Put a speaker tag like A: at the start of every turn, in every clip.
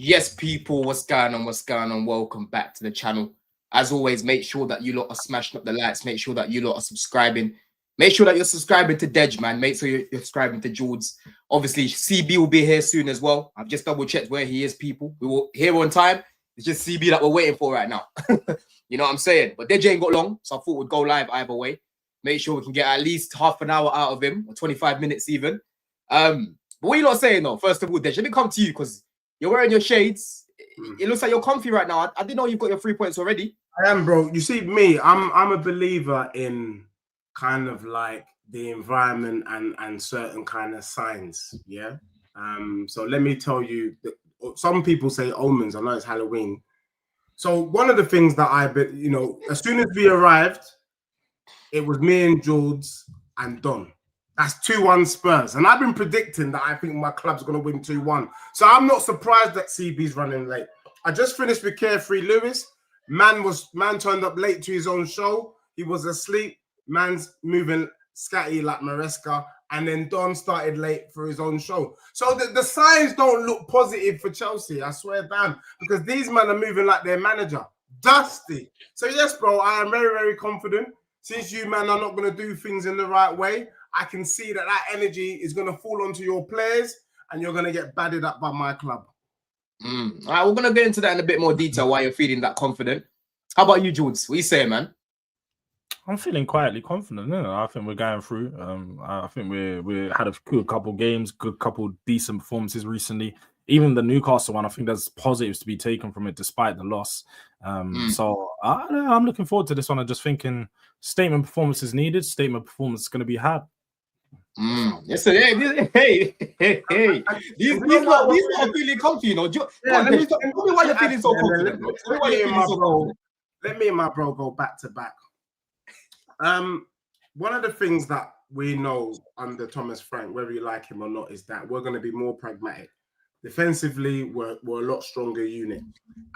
A: Yes, people, what's going on? What's going on? Welcome back to the channel. As always, make sure that you lot are smashing up the likes. Make sure that you lot are subscribing. Make sure that you're subscribing to Dej, man. Make sure you're subscribing to George. Obviously, CB will be here soon as well. I've just double-checked where he is, people. We will here on time. It's just CB that we're waiting for right now. You know what I'm saying? But Dej ain't got long, so I thought we'd go live either way. Make sure we can get at least half an hour out of him, or 25 minutes even. But what are you lot saying, though? First of all, Dej, let me come to you, because you're wearing your shades. It looks like you're comfy right now. I didn't know you've got your 3 points already.
B: I am, bro. You see, me, I'm a believer in kind of like the environment and certain kind of signs. Yeah. So let me tell you, some people say omens. I know it's Halloween. So one of the things that as soon as we arrived, it was me and Jules and Don. That's 2-1 Spurs. And I've been predicting that I think my club's going to win 2-1. So I'm not surprised that CB's running late. I just finished with Carefree Lewis. Man turned up late to his own show. He was asleep. Man's moving scatty like Maresca. And then Don started late for his own show. So the signs don't look positive for Chelsea, I swear down. Because these men are moving like their manager. Dusty. So yes, bro, I am very, very confident. Since you, man, are not going to do things in the right way, I can see that energy is going to fall onto your players and you're going to get battered up by my club.
A: All right, we're going to get into that in a bit more detail why you're feeling that confident. How about you, Jules? What are you saying, man?
C: I'm feeling quietly confident. I think we're going through. I think we had a good couple games, good couple decent performances recently. Even the Newcastle one, I think there's positives to be taken from it despite the loss. So I'm looking forward to this one. I'm just thinking statement performance is needed. Statement performance is going to be had.
A: Yes, sir. Hey. These are feeling comfy, you know. Tell me why you're feeling so confident.
B: Let me and my bro go back to back. One of the things that we know under Thomas Frank, whether you like him or not, is that we're going to be more pragmatic. Defensively, we're a lot stronger unit.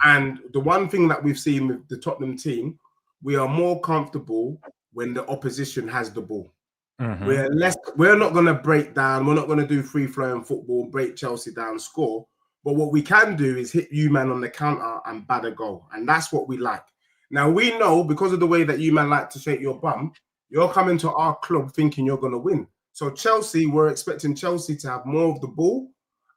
B: And the one thing that we've seen with the Tottenham team, we are more comfortable when the opposition has the ball. We're not going to break down. We're not going to do free-flowing football, break Chelsea down, score. But what we can do is hit you, man, on the counter and bat a goal. And that's what we like. Now, we know because of the way that you, man, like to shake your bum, you're coming to our club thinking you're going to win. So Chelsea, we're expecting Chelsea to have more of the ball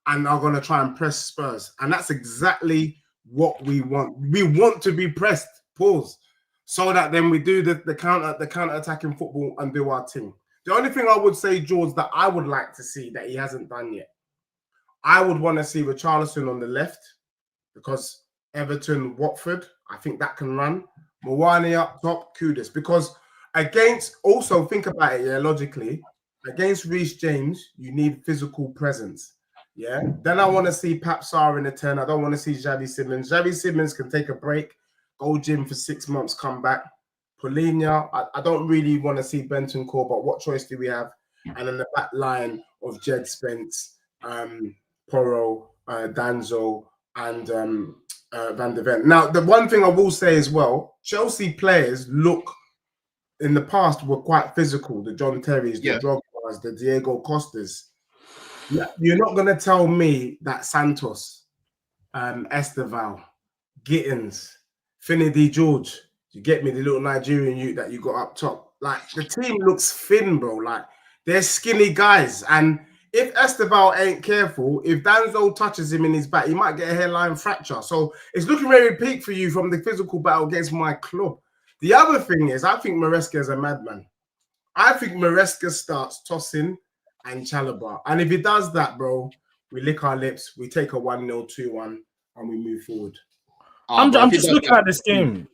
B: and are going to try and press Spurs. And that's exactly what we want. We want to be pressed, pause, so that then we do the counter-attacking football and do our thing. The only thing I would say, George, that I would like to see that he hasn't done yet, I would want to see Richarlison on the left because Everton, Watford, I think that can run. Mawani up top, Kudus. Because also think about it, logically, against Reece James, you need physical presence. Yeah. Then I want to see Pap Sarr in the 10. I don't want to see Xavi Simons. Xavi Simons can take a break, go gym for 6 months, come back. Polina, I don't really want to see Benton Core, but what choice do we have? And then the back line of Jed Spence, Porro, Danzo, and Van de Ven. Now, the one thing I will say as well, Chelsea players in the past were quite physical. The John Terrys, the Drogba's, the Diego Costas. You're not going to tell me that Santos, Esteval, Gittins, Finidi George, you get me, the little Nigerian youth that you got up top. Like, the team looks thin, bro. Like, they're skinny guys. And if Esteval ain't careful, if Danzo touches him in his back, he might get a hairline fracture. So it's looking very peak for you from the physical battle against my club. The other thing is, I think Maresca is a madman. I think Maresca starts tossing and Chalobah. And if he does that, bro, we lick our lips, we take a 1-0, 2-1, and we move forward.
C: I'm just looking at this game,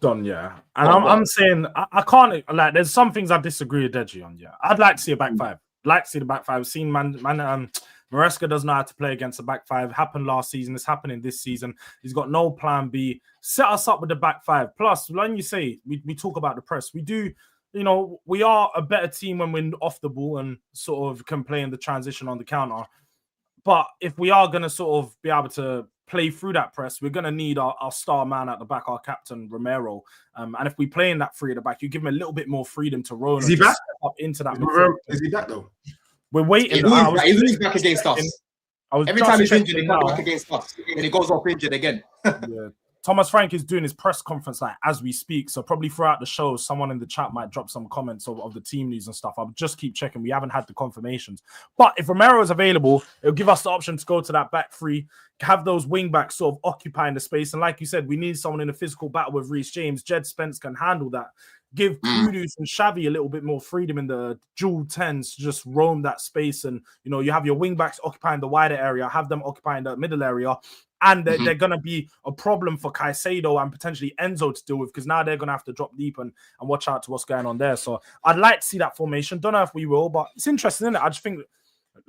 C: Don, and I'm saying I can't, like, there's some things I disagree with Deji on, I'd like to see a back five. Like to see the back five. I've seen Maresca does know how to play against the back five. Happened last season. It's happening this season. He's got no plan B. Set us up with the back five. Plus, when you say we talk about the press, we do, we are a better team when we're off the ball and sort of can play in the transition on the counter. But if we are going to sort of be able to play through that press, we're going to need our star man at the back, our captain, Romero. And if we play in that three at the back, you give him a little bit more freedom to roll.
B: Is he back?
C: Up into that.
B: Is he back, though?
C: We're waiting.
A: He's back against us.
C: I was
A: Every
C: just
A: time he's injured,
C: checking
A: he comes
C: now.
A: back against us, and he goes off injured again.
C: Yeah. Thomas Frank is doing his press conference like as we speak. So probably throughout the show, someone in the chat might drop some comments of the team news and stuff. I'll just keep checking. We haven't had the confirmations. But if Romero is available, it'll give us the option to go to that back three, have those wing backs sort of occupying the space. And like you said, we need someone in a physical battle with Reece James. Jed Spence can handle that. Give Kudus and Xavi a little bit more freedom in the dual 10s to just roam that space. And, you know, you have your wing backs occupying the wider area, have them occupying the middle area. And they're going to be a problem for Caicedo and potentially Enzo to deal with because now they're going to have to drop deep and watch out to what's going on there. So I'd like to see that formation. Don't know if we will, but it's interesting, isn't it? I just think,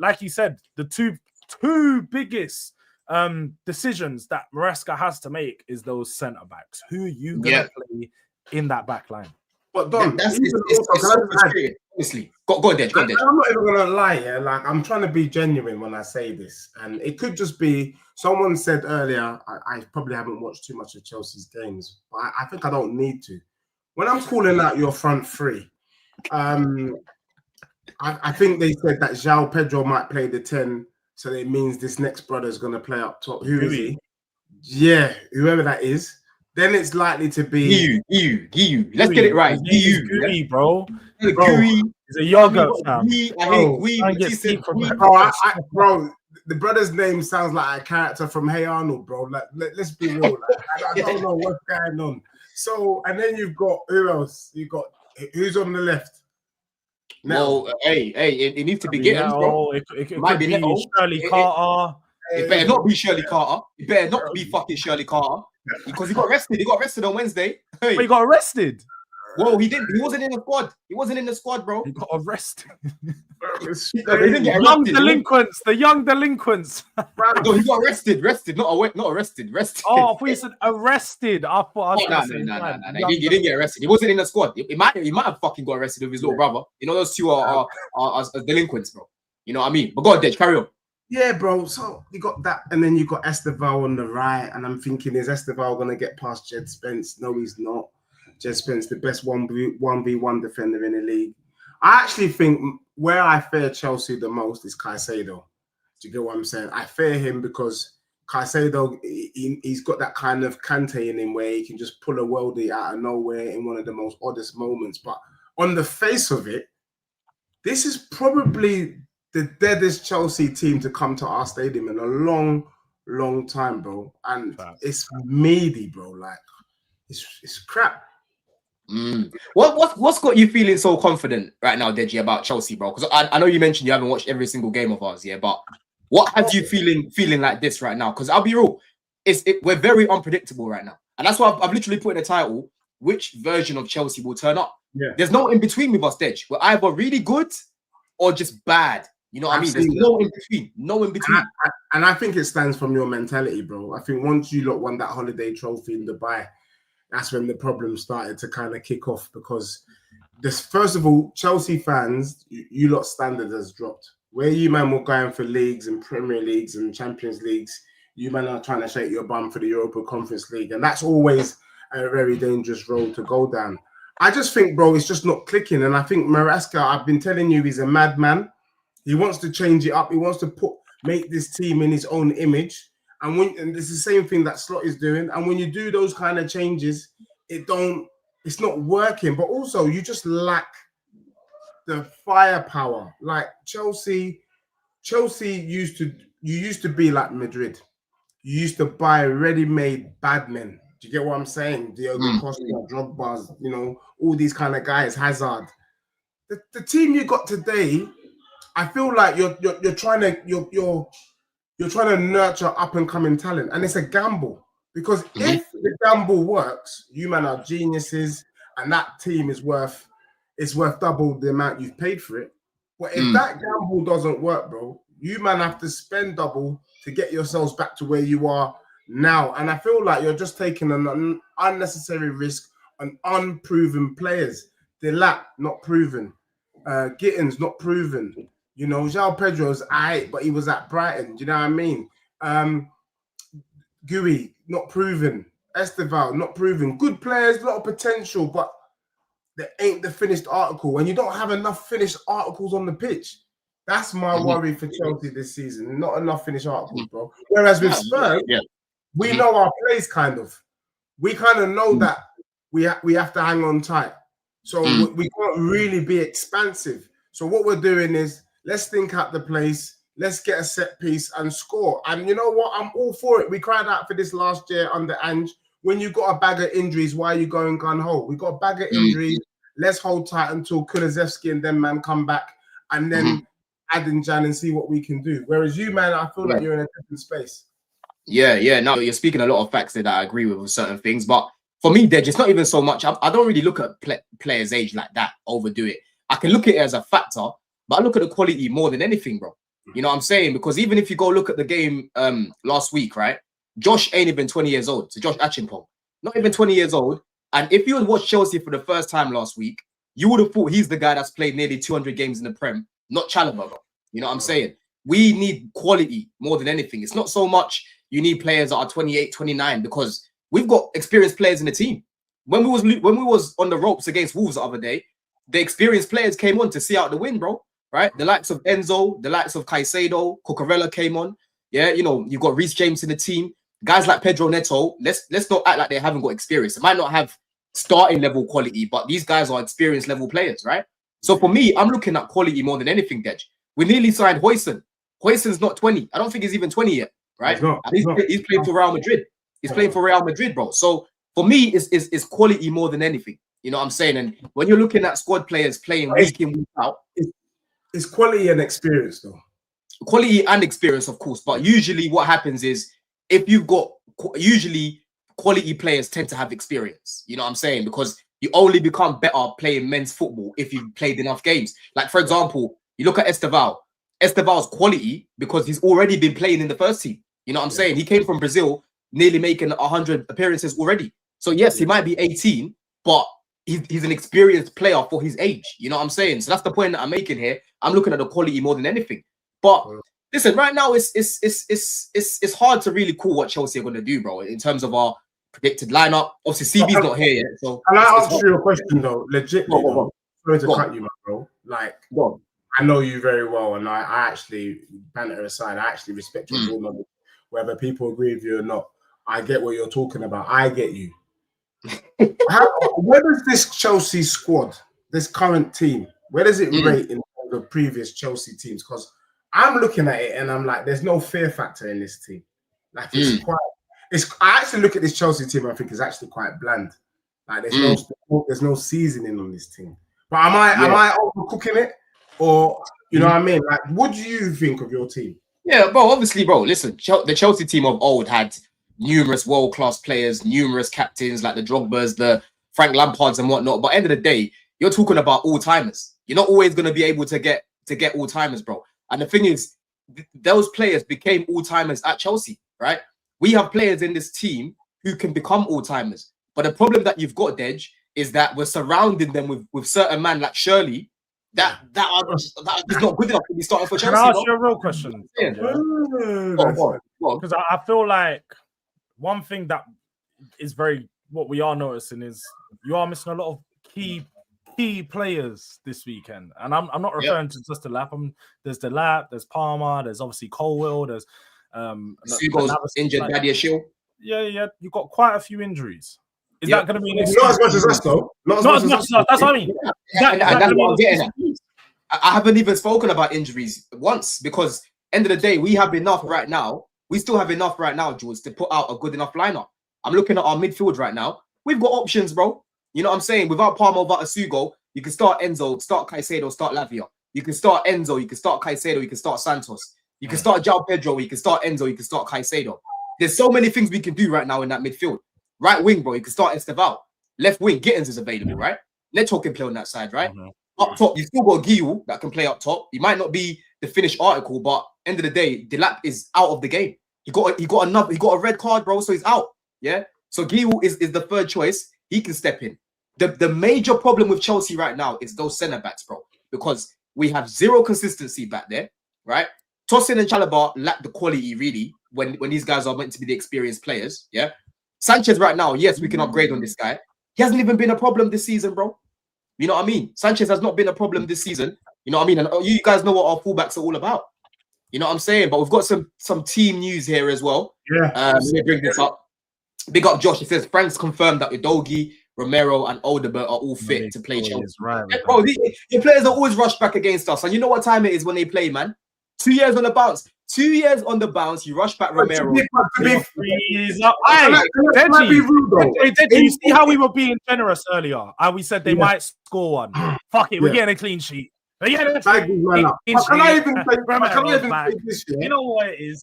C: like you said, the two biggest decisions that Maresca has to make is those centre backs. Who are you going to play in that back line?
B: But Don,
A: it's so frustrating. Honestly, go on, Dej.
B: I'm not even gonna lie, yeah. Like I'm trying to be genuine when I say this, and it could just be someone said earlier. I probably haven't watched too much of Chelsea's games, but I think I don't need to. When I'm calling out your front three, I think they said that João Pedro might play the 10, so it means this next brother is gonna play up top. Who is he? Yeah, whoever that is. Then it's likely to be
A: Guiu. Let's get it right.
C: Guiu, bro.
A: Guiu.
C: He's a yogurt fam.
B: Bro, the brother's name sounds like a character from Hey Arnold, bro. Like, let's be real. Like, I don't know what's going on. So, and then you've got who else? You got who's on the left?
A: Well, it needs to be Gittins, bro.
C: It might be Shirley Carter.
A: It better not be Shirley Carter. It better not be fucking Shirley Carter. Because he got arrested. He got arrested on Wednesday.
C: Hey. But he got arrested.
A: Well, he didn't. He wasn't in the squad. He wasn't in the squad, bro.
C: He got arrested.
A: He didn't get
C: young delinquents. The young delinquents.
A: No, he got arrested. Not arrested. Rested.
C: Oh, I thought you said arrested. I thought.
A: No. He didn't get arrested. He wasn't in the squad. He might have fucking got arrested with his little brother. You know, those two are delinquents, bro. You know what I mean? But go on, Dej, carry on.
B: Yeah, bro. So you got that, and then you got Esteval on the right, and I'm thinking, is Esteval gonna get past Jed Spence? No, he's not. Jed Spence, the best 1v1 defender in the league. I actually think where I fear Chelsea the most is Caicedo. Do you get what I'm saying? I fear him because Caicedo, he's got that kind of Kante in him where he can just pull a worldie out of nowhere in one of the most oddest moments. But on the face of it, this is probably the deadest Chelsea team to come to our stadium in a long time, bro. And it's meaty, bro. Like it's crap.
A: What's got you feeling so confident right now, Deji, about Chelsea, bro? Because I know you mentioned you haven't watched every single game of ours, yeah. But what have you feeling like this right now? Because I'll be real, we're very unpredictable right now, and that's why I've literally put in the title: which version of Chelsea will turn up?
B: Yeah.
A: There's no in between with us, Dej. We're either really good or just bad. You know what I mean? There's no in between. No in between.
B: And I think it stands from your mentality, bro. I think once you lot won that holiday trophy in Dubai, that's when the problem started to kind of kick off because first of all, Chelsea fans, you lot standard has dropped. Where you man were going for leagues and Premier Leagues and Champions Leagues, you man are trying to shake your bum for the Europa Conference League. And that's always a very dangerous road to go down. I just think, bro, it's just not clicking. And I think Maresca, I've been telling you, he's a madman. He wants to change it up. He wants to make this team in his own image. And it's the same thing that Slot is doing. And when you do those kind of changes, it's not working. But also, you just lack the firepower. Like Chelsea used to be like Madrid. You used to buy ready-made bad men. Do you get what I'm saying? Diogo Costa, Drogba, you know, all these kind of guys, Hazard. The team you got today, I feel like you're trying to nurture up and coming talent, and it's a gamble because if the gamble works, you man are geniuses, and that team is worth double the amount you've paid for it. But if that gamble doesn't work, bro, you man have to spend double to get yourselves back to where you are now. And I feel like you're just taking an unnecessary risk on unproven players. Delap not proven, Gittins not proven. You know, João Pedro's aight, but he was at Brighton. Do you know what I mean? Guiu, not proven. Esteval, not proven. Good players, a lot of potential, but they ain't the finished article. And you don't have enough finished articles on the pitch. That's my worry for Chelsea this season. Not enough finished articles, bro. Whereas with Spurs, we know our plays kind of. We kind of know that we have to hang on tight. So we can't really be expansive. So what we're doing is let's think out the place. Let's get a set piece and score. And you know what? I'm all for it. We cried out for this last year under Ange. When you got a bag of injuries, why are you going gun-ho? We got a bag of injuries. Let's hold tight until Kulusevski and them man come back and then add in Jan and see what we can do. Whereas you, man, I feel like you're in a different space.
A: Yeah. No, you're speaking a lot of facts that I agree with certain things. But for me, Dej, it's not even so much. I don't really look at players' age like that, overdo it. I can look at it as a factor, but I look at the quality more than anything, bro. You know what I'm saying? Because even if you go look at the game last week, right? Josh ain't even 20 years old. So Josh Achimpong, not even 20 years old. And if you had watched Chelsea for the first time last week, you would have thought he's the guy that's played nearly 200 games in the Prem, not Chalobah, bro. You know what I'm saying? We need quality more than anything. It's not so much you need players that are 28, 29, because we've got experienced players in the team. When we was on the ropes against Wolves the other day, the experienced players came on to see out the win, bro. Right? The likes of Enzo, the likes of Caicedo, Cucurella came on. Yeah, you know, you've got Reece James in the team. Guys like Pedro Neto, let's not act like they haven't got experience. They might not have starting level quality, but these guys are experienced level players, right? So for me, I'm looking at quality more than anything, Dej. We nearly signed Hoyson. Hoyson's not 20. I don't think he's even 20 yet, right? He's playing for Real Madrid. He's playing for Real Madrid, bro. So for me, it's quality more than anything. You know what I'm saying? And when you're looking at squad players playing week in, week out,
B: it's quality and experience, though.
A: Quality and experience, of course. But usually what happens is if you've got usually quality players tend to have experience. You know what I'm saying? Because you only become better playing men's football if you've played enough games. Like, for example, you look at Esteval. Esteval's quality because he's already been playing in the first team. You know what I'm saying? He came from Brazil, nearly making 100 appearances already. So, yes, he might be 18, but he's an experienced player for his age. You know what I'm saying? So that's the point that I'm making here. I'm looking at the quality more than anything. But listen, right now it's hard to really call what Chelsea are going to do, bro, in terms of our predicted lineup. Obviously, CB's not here yet. So
B: can I ask you a question though? Legit, sorry to cut you, man, bro. Like, I know you very well, and I actually, banter aside, I actually respect your ball knowledge. Whether people agree with you or not, I get what you're talking about. I get you. Where does this Chelsea squad, this current team, where does it rate in the previous Chelsea teams? Because I'm looking at it and I'm like, there's no fear factor in this team. Like, it's quite. I actually look at this Chelsea team and I think it's actually quite bland. Like, there's no seasoning on this team. But am I overcooking it, or you know what I mean? Like, what do you think of your team?
A: Yeah, bro. Obviously, bro. Listen, the Chelsea team of old had numerous world-class players, numerous captains like the Drogbas, the Frank Lampards, and whatnot. But at the end of the day, you're talking about all-timers. You're not always going to be able to get all-timers, bro. And the thing is, those players became all-timers at Chelsea, right? We have players in this team who can become all-timers. But the problem that you've got, Dej, is that we're surrounding them with certain man like Shirley that is not good enough to be starting for Chelsea.
C: Can I ask you a real question? Because I feel like one thing that is what we are noticing is you are missing a lot of key players this weekend, and I'm not referring to just the lap. There's the lap, there's Palmer, there's obviously Colwill, there's
A: Sugo's injured, Badia Shield.
C: Yeah, you've got quite a few injuries. Is that going to be an
B: excuse? Not as much as us, though. Not as much as us.
C: That's what I mean.
A: That's what I'm getting at. I haven't even spoken about injuries once because end of the day, we have enough right now. We still have enough right now, Jules, to put out a good enough lineup. I'm looking at our midfield right now. We've got options, bro. You know what I'm saying? Without Palmer, without Sugo, you can start Enzo, start Caicedo, start Lavia. You can start Enzo, you can start Caicedo, you can start Santos. You can start João Pedro, you can start Enzo, you can start Caicedo. There's so many things we can do right now in that midfield. Right wing, bro, you can start Esteval. Left wing, Gittins is available, right? Neto can play on that side, right? Up top, you still got Guiu that can play up top. He might not be the finished article, but end of the day, Delap is out of the game. He got a red card, bro, so he's out. Yeah. So Guiu is the third choice. He can step in. The major problem with Chelsea right now is those centre backs, bro, because we have zero consistency back there, right? Tosin and Chalobah lack the quality really when these guys are meant to be the experienced players. Yeah. Sanchez right now, yes, we can upgrade on this guy. He hasn't even been a problem this season, bro. You know what I mean? Sanchez has not been a problem this season. You know what I mean? And you guys know what our fullbacks are all about. You know what I'm saying? But we've got some team news here as well.
B: Yeah.
A: Let me bring this up. Big up Josh. He says Frank's confirmed that Udogie, Romero, and Odegaard are all fit to play Chelsea.
C: Right,
A: Bro, the players are always rushed back against us. And you know what time it is when they play, man? 2 years on the bounce. 2 years on the bounce. You rush back Romero.
C: Hey, Deji, you see how we were being generous earlier? And we said they might score one. Fuck it, we're getting a clean sheet.
B: Can I even say this?
C: You know what it is?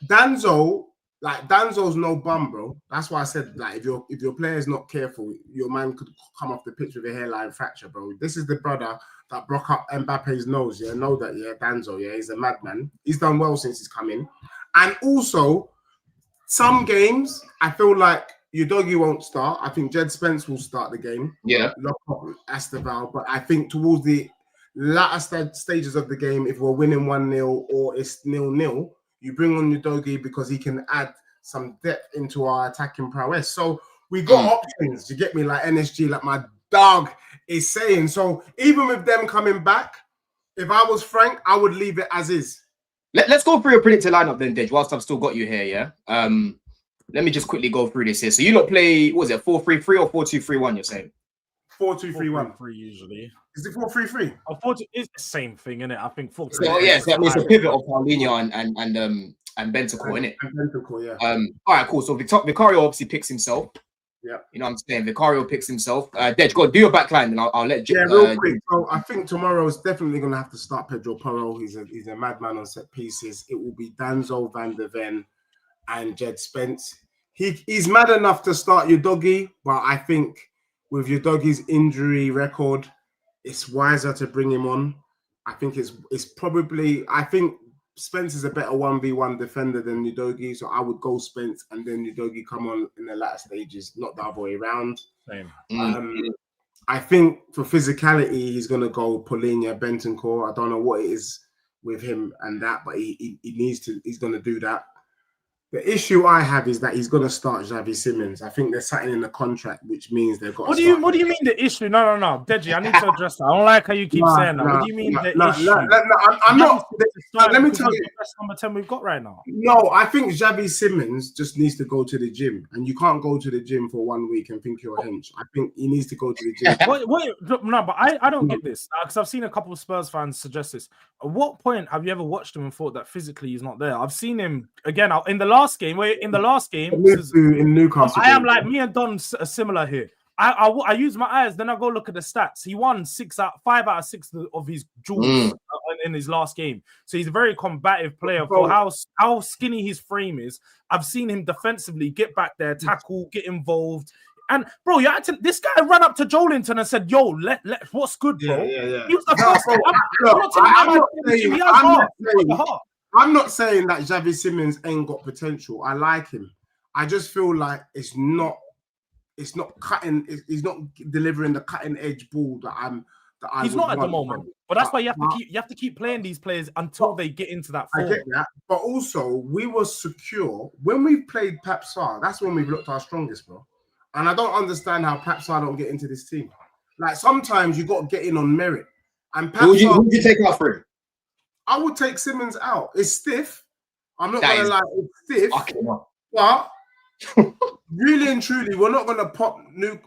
B: Danzo's no bum, bro. That's why I said, like, if your player is not careful, your man could come off the pitch with a hairline fracture, bro. This is the brother that broke up Mbappe's nose. Yeah, know that, yeah, Danzo. Yeah, he's a madman. He's done well since he's come in, and also some games I feel like Udogie won't start. I think Jed Spence will start the game.
A: Yeah,
B: lock up Esteval, but I think towards the latter stages of the game, if we're winning 1-0 or it's 0-0, you bring on Udogie because he can add some depth into our attacking prowess. So we got options. You get me? Like NSG, like my dog is saying. So even with them coming back, if I was Frank, I would leave it as is.
A: Let's go through your predicted lineup then, Dej, whilst I've still got you here, yeah? Let me just quickly go through this here. So you lot play, what was it, 4-3-3 or 4-2-3-1, you're saying?
B: 4-2-3-1.
C: 4-3-3 usually.
B: Is it 4-3-3?
C: It's the same thing, isn't it? I think 4-3-3.
A: So yeah, so it's a pivot of Paulinho and Bentancur, isn't it?
B: And Bentancur, yeah.
A: All right, cool. So Vicario obviously picks himself.
B: Yeah.
A: You know what I'm saying? Vicario picks himself. Dej, go do your back line, and I'll let you.
B: Yeah, real quick. So I think tomorrow's definitely going to have to start Pedro Porro. He's a madman on set pieces. It will be Danzo, Van der Ven, and Jed Spence. He's mad enough to start Udogie, but I think with Udogie's injury record, it's wiser to bring him on. I think it's probably, I think Spence is a better 1v1 defender than Udogie, so I would go Spence and then Udogie come on in the latter stages, not the other way around.
C: Same.
B: I think for physicality, he's going to go Paulinho, Bentancur. I don't know what it is with him and that, but he's going to do that. The issue I have is that he's going to start Xavi Simons. I think there's something in the contract which means they've got. What do you
C: mean the issue? No, Deji, I need to address that. I don't like how you keep saying that. What do you mean the issue?
B: I'm not. Let me tell you,
C: the best number 10 we've got right now.
B: No, I think Xavi Simons just needs to go to the gym, and you can't go to the gym for 1 week and think you're a hench. I think he needs to go to the gym.
C: No, but I don't get this because I've seen a couple of Spurs fans suggest this. At what point have you ever watched him and thought that physically he's not there? I've seen him again in the last game. In Newcastle, I am like me and Don are similar here. I use my eyes, then I go look at the stats. He won 5 out of 6 of his duels in his last game. So he's a very combative player for how skinny his frame is. I've seen him defensively get back there, tackle, get involved. And bro, this guy ran up to Joelinton and said, "Yo, what's good, bro?"
B: Yeah.
C: He was the first.
B: I'm not saying that Xavi Simons ain't got potential. I like him. I just feel like it's not cutting. He's not delivering the cutting edge ball that
C: he's not at the moment. But that's why you have to keep playing these players until they get into that form.
B: I get that. But also, we were secure when we played Pep Sarr. That's when we've looked our strongest, bro. And I don't understand how Pep Sarr don't get into this team. Like sometimes you got to get in on merit. And Pep
A: who would you take out for him?
B: I would take Simons out. It's stiff. I'm not gonna lie, it's stiff. But really and truly, we're not gonna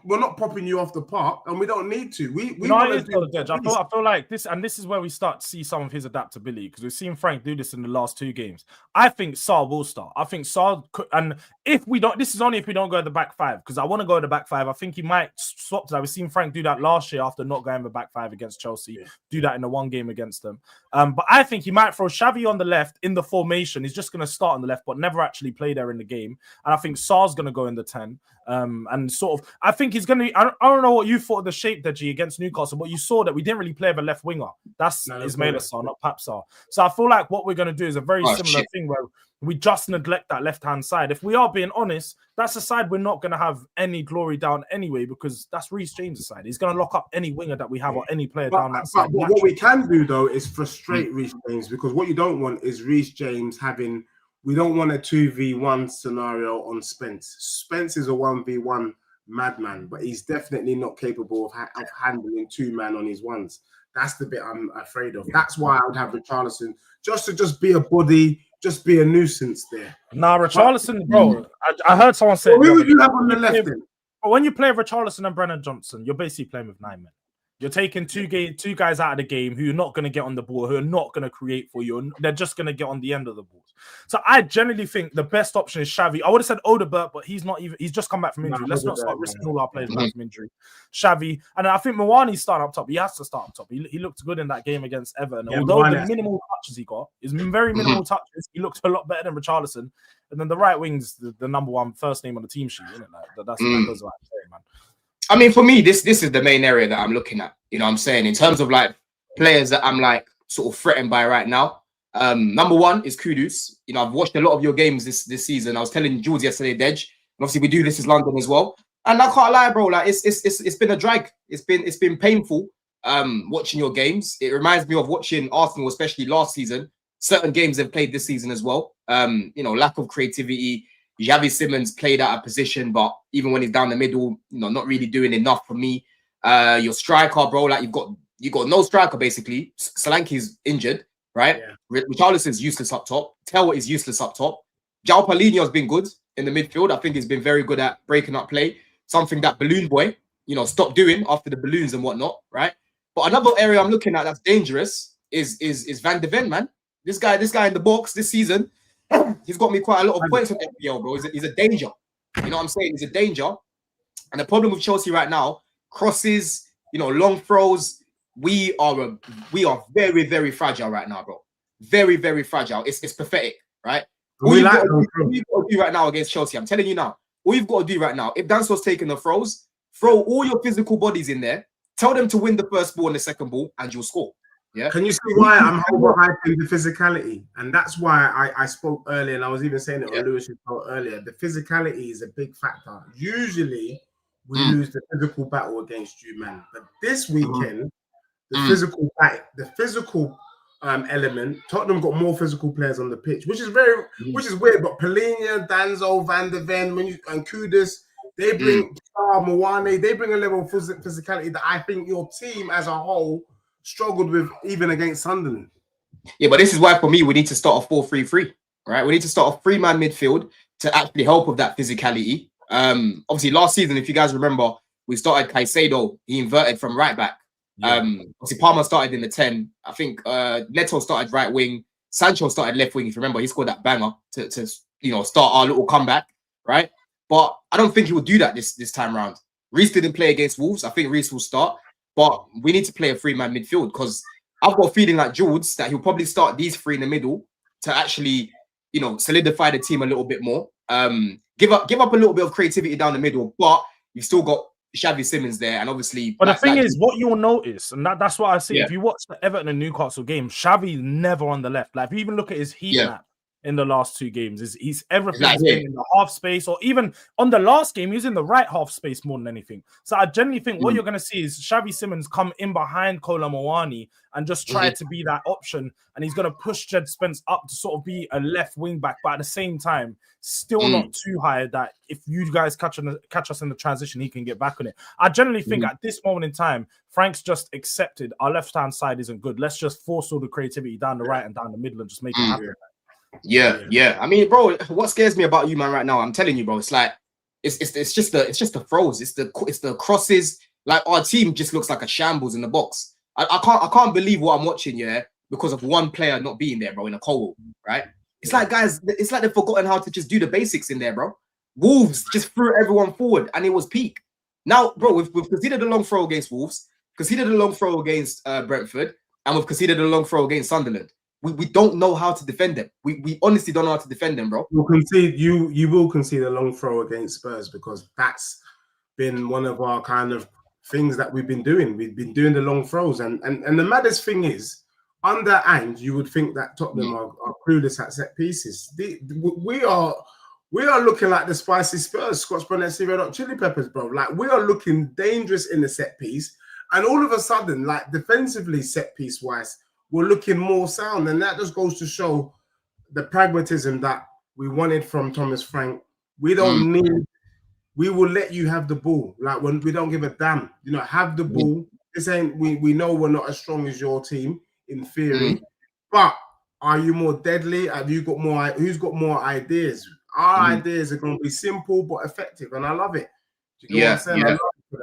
B: we're not popping you off the park, and we don't need to.
C: I feel like this, and this is where we start to see some of his adaptability because we've seen Frank do this in the last 2 games. I think Sarr will start. I think Sarr could, and if we don't, this is only if we don't go to the back 5 because I want to go to the back 5. I think he might swap to that. We've seen Frank do that last year after not going the back 5 against Chelsea. Do that in the 1 game against them. But I think he might throw Xavi on the left in the formation. He's just going to start on the left, but never actually play there in the game. And I think Sarr's going to go in the 10. And sort of, I think he's going to. I don't know what you thought of the shape, Deji, against Newcastle, but you saw that we didn't really play with a left winger. That's Ismaila Sarr, not Pep Sarr. So I feel like what we're going to do is a very similar thing where we just neglect that left-hand side. If we are being honest, that's a side we're not going to have any glory down anyway because that's Reece James' side. He's going to lock up any winger that we have or any player down that side.
B: But what we can do, though, is frustrate Reece James because what you don't want is Reece James having... We don't want a 2v1 scenario on Spence. Spence is a 1v1 madman, but he's definitely not capable of handling 2-man on his ones. That's the bit I'm afraid of. That's why I would have Richarlison just to be a body, just be a nuisance there.
C: Nah, Richarlison, bro. I heard someone say.
B: Who would you have on the left then?
C: When you play Richarlison and Brennan Johnson, you're basically playing with 9 men. You're taking two guys out of the game who are not going to get on the ball, who are not going to create for you. They're just going to get on the end of the ball. So I generally think the best option is Xavi. I would have said Odebert, but he's just come back from injury. Let's not start risking all our players back from injury. Xavi. And I think Mwani's starting up top. He has to start up top. He looked good in that game against Everton. Yeah, although the minimal touches he got is very minimal touches, he looked a lot better than Richarlison. And then the right wing's the number one first name on the team sheet, isn't it? That goes without saying, man.
A: I mean, for me, this is the main area that I'm looking at. You know what I'm saying? In terms of like players that I'm like sort of threatened by right now. Number one is Kudus. You know, I've watched a lot of your games this season. I was telling Jules yesterday, Dej, and obviously we do this in London as well. And I can't lie, bro. Like it's been a drag. It's been painful watching your games. It reminds me of watching Arsenal, especially last season. Certain games they've played this season as well. You know, lack of creativity. Xavi Simons played out of position, but even when he's down the middle, you know, not really doing enough for me. Your striker, bro, like you got no striker basically. Solanke's injured, right? Yeah. Richarlison's useless up top. Telwa is useless up top. João Paulinho's been good in the midfield. I think he's been very good at breaking up play. Something that Balloon Boy, you know, stopped doing after the balloons and whatnot, right? But another area I'm looking at that's dangerous is Van de Ven, man. This guy in the box this season. He's got me quite a lot of points on FPL, bro. He's a danger. You know what I'm saying? He's a danger. And the problem with Chelsea right now, crosses, you know, long throws, we are very, very fragile right now, bro. Very, very fragile. It's pathetic, right? All you've got to do right now against Chelsea, I'm telling you now, all you've got to do right now, if Danso's taking the throws, throw all your physical bodies in there, tell them to win the first ball and the second ball, and you'll score. Yeah.
B: Can you see why I'm overhyping the physicality? And that's why I spoke earlier, and I was even saying it on Lewis' show earlier. The physicality is a big factor. Usually, we lose the physical battle against you, man. But this weekend, the physical element, Tottenham got more physical players on the pitch, which is weird. But Paulinho, Danzo, Van de Ven, and Kudus, they bring Mwane, they bring a level of physicality that I think your team as a whole struggled with even against Sunderland.
A: Yeah, but this is why for me we need to start a 4-3-3, right? We need to start a 3-man midfield to actually help with that physicality. Obviously last season, if you guys remember, we started Caicedo. He inverted from right back. Obviously Palmer started in the 10. I think Neto started right wing. Sancho started left wing. If you remember, he scored that banger to you know, start our little comeback, right? But I don't think he will do that this time around. Reece didn't play against Wolves. I think Reece will start. But we need to play a 3-man midfield because I've got a feeling like Jules that he'll probably start these 3 in the middle to actually, you know, solidify the team a little bit more. Give up a little bit of creativity down the middle, but you've still got Xavi Simons there, and obviously.
C: But the thing is, what you'll notice, and that's what I see. If you watch the Everton and Newcastle game, Xavi's never on the left. Like if you even look at his heat map in the last 2 games, he's everything's been in the half space, or even on the last game, he was in the right half space more than anything. So I generally think what you're going to see is Xavi Simons come in behind Kola Mwani and just try to be that option, and he's going to push Jed Spence up to sort of be a left wing back, but at the same time, still not too high that if you guys catch us in the transition, he can get back on it. I generally think at this moment in time, Frank's just accepted our left-hand side isn't good. Let's just force all the creativity down the right and down the middle and just make it happen.
A: Yeah. I mean, bro, what scares me about you, man, right now, I'm telling you, bro, it's like it's just the throws, it's the crosses. Like our team just looks like a shambles in the box. I can't believe what I'm watching, because of one player not being there, bro, in a goal, right? It's like, guys, it's like they've forgotten how to just do the basics in there, bro. Wolves just threw everyone forward, and it was peak. Now, bro, we've conceded a long throw against Wolves, conceded a long throw against Brentford, and we've conceded a long throw against Sunderland. We don't know how to defend them. We honestly don't know how to defend them, bro.
B: You will concede a long throw against Spurs because that's been one of our kind of things that we've been doing. We've been doing the long throws, and the maddest thing is, under Ang, you would think that Tottenham are clueless at set pieces. We are looking like the spicy Spurs, Scotch Bonnet, Red Hot Chili Peppers, bro. Like we are looking dangerous in the set piece, and all of a sudden, like defensively, set piece wise, we're looking more sound, and that just goes to show the pragmatism that we wanted from Thomas Frank. We don't need we will let you have the ball. Like when we don't give a damn, you know, have the ball. This ain't we know we're not as strong as your team in theory, but are you more deadly? Have you got more? Who's got more ideas? Our ideas are going to be simple but effective, and I love it. Do you get what I'm saying? I love it.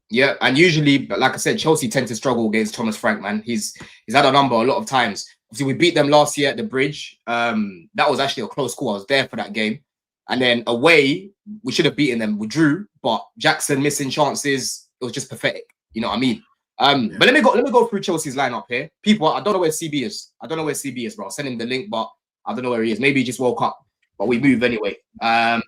A: Yeah, and usually, but like I said, Chelsea tend to struggle against Thomas Frank, man. He's had a number a lot of times. Obviously, we beat them last year at the Bridge. That was actually a close call. I was there for that game. And then away, we should have beaten them. We drew, but Jackson missing chances. It was just pathetic. You know what I mean? But let me go through Chelsea's lineup here. People, I don't know where CB is. I don't know where CB is, bro. I'll send him the link, but I don't know where he is. Maybe he just woke up, but we move anyway. All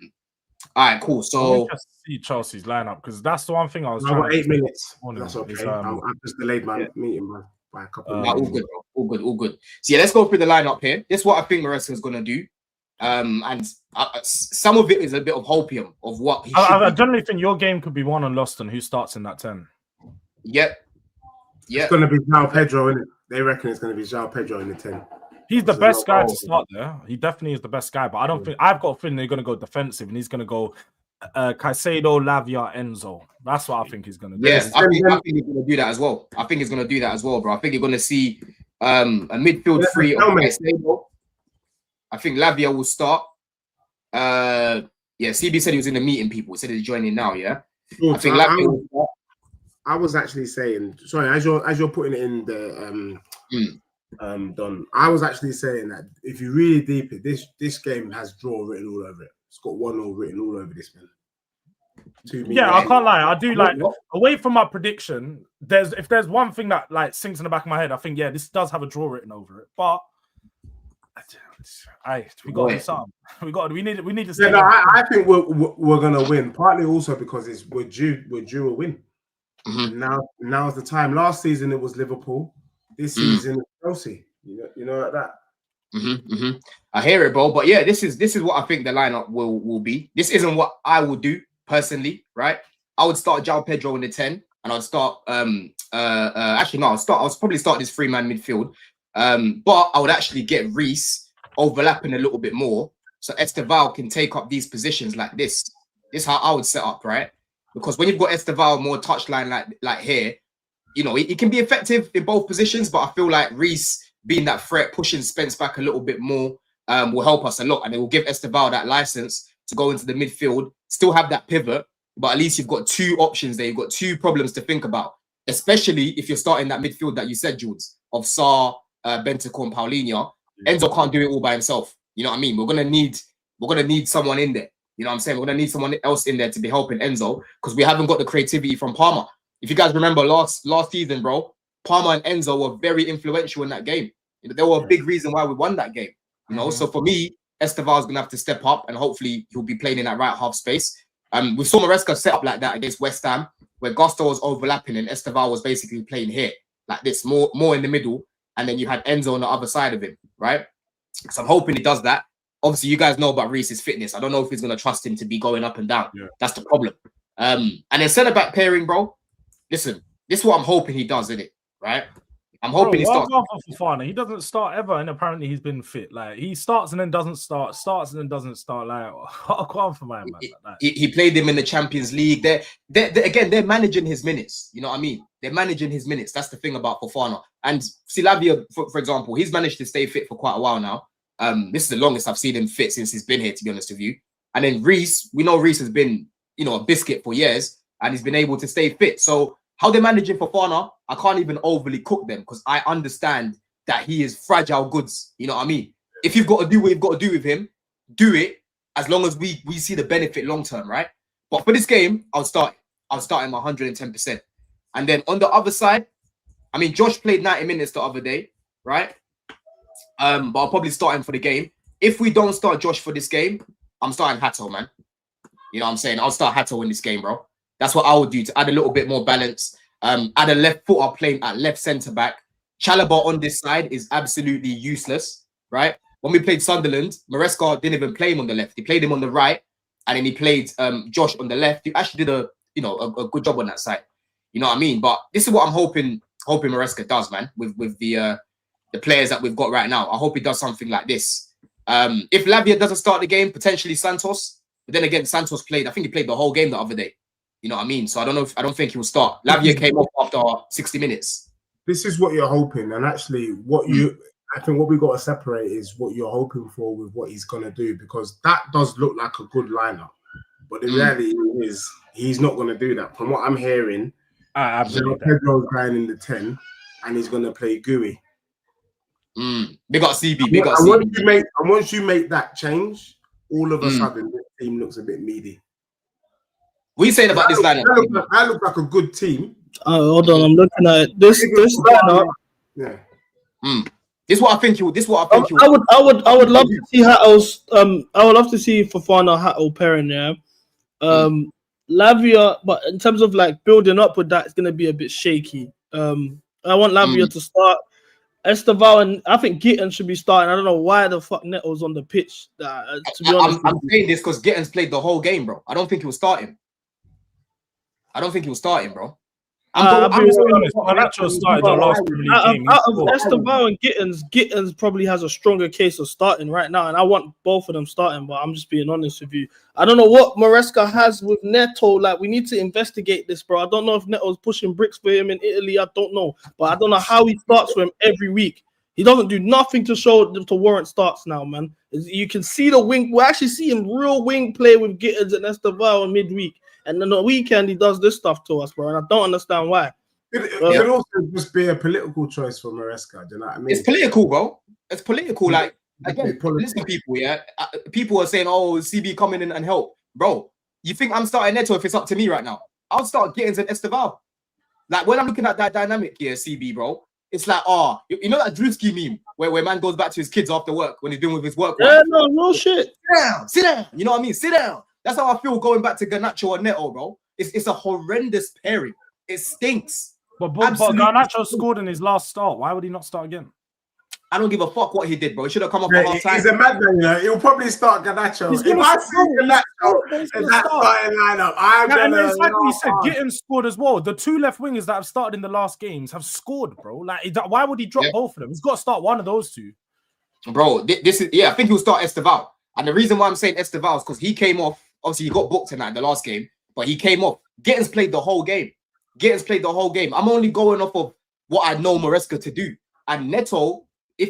A: right, cool. So
C: just see Chelsea's lineup because that's the one thing I was.
B: I've got 8 minutes. That's okay. I've just delayed my meeting by a couple.
A: All good, bro. All good. So yeah, let's go through the lineup here. This is what I think Maresca is gonna do. And some of it is a bit of hopium of what he
C: I generally think your game could be won and lost on who starts in that 10.
A: Yep.
B: It's going to be João Pedro, isn't it? They reckon it's going to be João Pedro in the 10.
C: He's the best guy to start there. He definitely is the best guy, but I don't think I've got a feeling they're going to go defensive and he's going to go Caicedo, Lavia, Enzo. That's what I think he's going to do.
A: Yes, I think he's going to do that as well. I think he's going to do that as well, bro. I think you're going to see a midfield three of Caicedo. I think Lavia will start. Yeah, CB said he was in the meeting. People he said he's joining now. Yeah, I think Lavia will start.
B: I was actually saying, sorry, as you're putting it in the Don, I was actually saying that if you really deep it, this game has draw written all over it. It's got 1-0 written all over this, man.
C: Yeah, I can't lie. I do like away from my prediction. If there's one thing that like sinks in the back of my head, I think this does have a draw written over it. But we got some. We need to.
B: Yeah, no, I think we're gonna win. Partly also because we're due a win. And now's the time. Last season it was Liverpool. This season it's Chelsea. You know like that.
A: I hear it, bro. But yeah, this is what I think the lineup will be. This isn't what I would do personally, right? I would start João Pedro in the 10, and I'd start actually no, I'll probably start this 3-man midfield. But I would actually get Reece overlapping a little bit more, so Esteval can take up these positions like this. This is how I would set up, right? Because when you've got Esteval more touchline like here, you know, he can be effective in both positions, but I feel like Reece being that threat, pushing Spence back a little bit more, will help us a lot, and it will give Esteval that license to go into the midfield, still have that pivot, but at least you've got 2 options there. You've got 2 problems to think about, especially if you're starting that midfield that you said, Jules, of Sarr, Bentancur, and Paulinho. Enzo can't do it all by himself. You know what I mean? We're gonna need someone in there. You know what I'm saying? We're gonna need someone else in there to be helping Enzo because we haven't got the creativity from Palmer. If you guys remember last season, bro, Palmer and Enzo were very influential in that game. You know, they were a big reason why we won that game. You know, so for me, Esteval's gonna have to step up and hopefully he'll be playing in that right half space. We saw Maresca set up like that against West Ham, where Gusto was overlapping and Esteval was basically playing here like this, more in the middle, and then you had Enzo on the other side of him, right? So I'm hoping he does that. Obviously, you guys know about Reece's fitness. I don't know if he's going to trust him to be going up and down. Yeah. That's the problem. And then centre-back pairing, bro. Listen, this is what I'm hoping he does, isn't it? Right? I'm hoping he starts.
C: He doesn't start ever, and apparently he's been fit. Like he starts and then doesn't start, starts and then doesn't start. Like I can't for my man.
A: He played him in the Champions League. They're managing his minutes. You know what I mean? They're managing his minutes. That's the thing about Fofana. And Lavia, for example, he's managed to stay fit for quite a while now. This is the longest I've seen him fit since he's been here, to be honest with you. And then Reece, we know Reece has been, you know, a biscuit for years, and he's been able to stay fit. So how they're managing Fofana, I can't even overly cook them because I understand that he is fragile goods. You know what I mean? If you've got to do what you've got to do with him, do it as long as we see the benefit long term, right? But for this game, I'll start him 110%. And then on the other side, I mean, Josh played 90 minutes the other day, right? But I'll probably start him for the game. If we don't start Josh for this game, I'm starting Hato, man. You know what I'm saying? I'll start Hato in this game, bro. That's what I would do to add a little bit more balance. Add a left footer playing at left centre back. Chalobah on this side is absolutely useless, right? When we played Sunderland, Maresca didn't even play him on the left. He played him on the right, and then he played Josh on the left. He actually did a good job on that side. You know what I mean? But this is what I'm hoping Maresca does, man, with the players that we've got right now. I hope he does something like this. If Lavia doesn't start the game, potentially Santos. But then again, Santos played. I think he played the whole game the other day. You know what I mean? So I don't know. I don't think he will start. Lavia came off after 60 minutes.
B: This is what you're hoping, and actually, I think what we got to separate is what you're hoping for with what he's gonna do, because that does look like a good lineup. But the reality is, he's not gonna do that. From what I'm hearing, Pedro's going in the 10, and he's gonna play Gui.
A: Big up CB. Big up CB.
B: And once you make that change, all of a sudden, this team looks a bit meaty.
A: What are you saying about this lineup?
B: That looks like a good team.
D: Hold on, I'm looking at it. This lineup.
B: Yeah.
A: This is what I think you.
D: I would love to see Hattle's. I would love to see Fofana Hattle pairing. Yeah. Lavia, but in terms of like building up with that, it's gonna be a bit shaky. I want Lavia to start. Esteval and I think Gittins should be starting. I don't know why the fuck Neto's on the pitch. To be honest,
A: I'm saying this because Gittins played the whole game, bro. I don't think he was starting. bro.
C: I'm honest. Garnacho started the last Premier League game.
D: Out of Esteval and Gittins probably has a stronger case of starting right now, and I want both of them starting. But I'm just being honest with you. I don't know what Maresca has with Neto. Like, we need to investigate this, bro. I don't know if Neto's pushing bricks for him in Italy. I don't know, but I don't know how he starts for him every week. He doesn't do nothing to warrant starts now, man. You can see the wing. We actually see him real wing play with Gittins and Esteval in midweek. And then the weekend, he does this stuff to us, bro. And I don't understand why.
B: It could also just be a political choice for Maresca. Do you know what I mean?
A: It's political, bro. It's political. Like, again, listen, people, people are saying, oh, CB come in and help. Bro, you think I'm starting Neto if it's up to me right now? I'll start Gittins and Esteval. Like, when I'm looking at that dynamic here, CB, bro, it's like, you know that Drewski meme where man goes back to his kids after work when he's doing with his work?
D: Yeah, no shit.
A: Sit down. You know what I mean? Sit down. That's how I feel going back to Garnacho and Neto, bro. It's a horrendous pairing. It stinks.
C: But Garnacho scored in his last start. Why would he not start again?
A: I don't give a fuck what he did, bro. He should have come off at half time.
B: He's a madman, you know. He'll probably start Garnacho. If I see Garnacho in that starting lineup, I'm gonna.
C: It's like we said, Gittins scored as well. The two left wingers that have started in the last games have scored, bro. Like, why would he drop both of them? He's got to start one of those two.
A: Bro, this is I think he'll start Esteval. And the reason why I'm saying Esteval is because he came off. Obviously, he got booked in the last game, but he came off. Gittins played the whole game. I'm only going off of what I know Maresca to do. And Neto,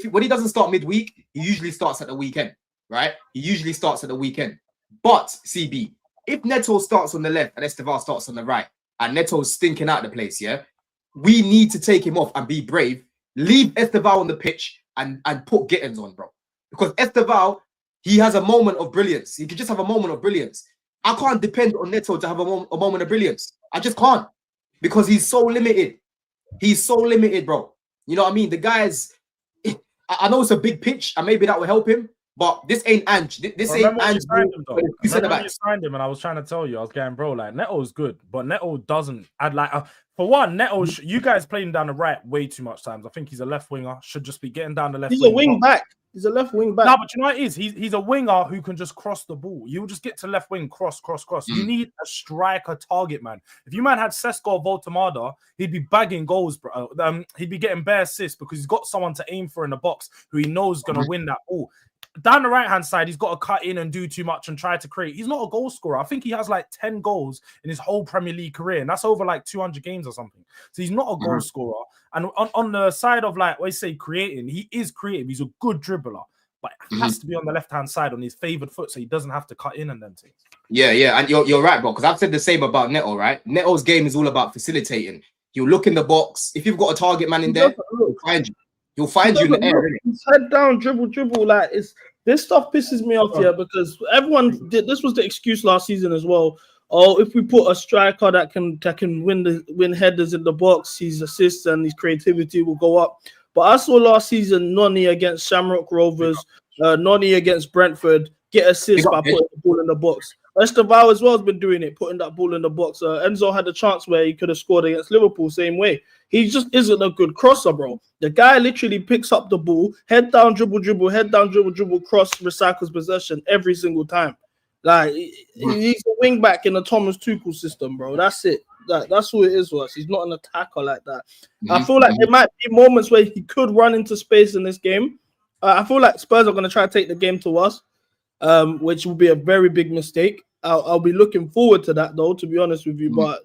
A: when he doesn't start midweek, he usually starts at the weekend, right? But CB, if Neto starts on the left and Esteval starts on the right, and Neto's stinking out the place, we need to take him off and be brave. Leave Esteval on the pitch and put Gittins on, bro. Because Esteval, he has a moment of brilliance. He could just have a moment of brilliance. I can't depend on Neto to have a moment of brilliance. I just can't. Because he's so limited. Bro. You know what I mean? The guy's... I know it's a big pitch, and maybe that will help him, but this ain't Ange. This ain't Ange.
C: You signed him, and I was trying to tell you, I was going, bro, like, Neto's good, but Neto doesn't... for one, Neto, you guys play him down the right way too much times. I think he's a left winger. Should just be getting down the left.
D: He's a wing back. He's a left wing back.
C: No, but you know what it is? He's a winger who can just cross the ball. You will just get to left wing, cross. You need a striker target, man. If you man had Sesko or Voltemada, he'd be bagging goals, bro. He'd be getting bare assists because he's got someone to aim for in the box who he knows is going to win that ball. Down the right-hand side, he's got to cut in and do too much and try to create. He's not a goal scorer. I think he has like 10 goals in his whole Premier League career, and that's over like 200 games or something. So he's not a goal scorer. And on the side of like, what you say, creating, he is creative. He's a good dribbler. But it has to be on the left-hand side on his favoured foot so he doesn't have to cut in and them things.
A: Yeah, and you're right, bro, because I've said the same about Neto, right? Neto's game is all about facilitating. He'll look in the box. If you've got a target man in there, he'll find you. He'll find you in the air.
D: He's head down, dribble. Like, this stuff pisses me off here because everyone did. This was the excuse last season as well. Oh, if we put a striker that can win headers in the box, his assists and his creativity will go up. But I saw last season Noni against Shamrock Rovers, Noni against Brentford get assists by putting the ball in the box. Esteval as well has been doing it, putting that ball in the box. Enzo had a chance where he could have scored against Liverpool, same way. He just isn't a good crosser, bro. The guy literally picks up the ball, head down, dribble, head down, dribble, cross, recycles possession every single time. Like, he's a wing back in the Thomas Tuchel system, bro. That's it. That's who it is for us. He's not an attacker like that. I feel like there might be moments where he could run into space in this game. I feel like Spurs are going to try to take the game to us, which will be a very big mistake. I'll be looking forward to that though. To be honest with you, but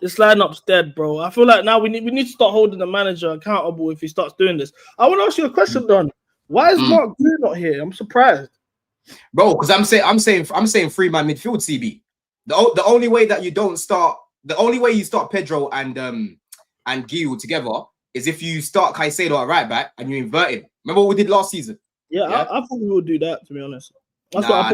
D: this lineup's dead, bro. I feel like now we need to start holding the manager accountable if he starts doing this. I want to ask you a question, Don. Why is Mark Gu not here? I'm surprised, bro.
A: Because I'm saying 3-man midfield, CB. The only way that you don't start, the only way you start Pedro and Gil together is if you start Caicedo at right back and you invert him. Remember what we did last season?
D: Yeah? I thought we would do that. To be honest, that's
A: I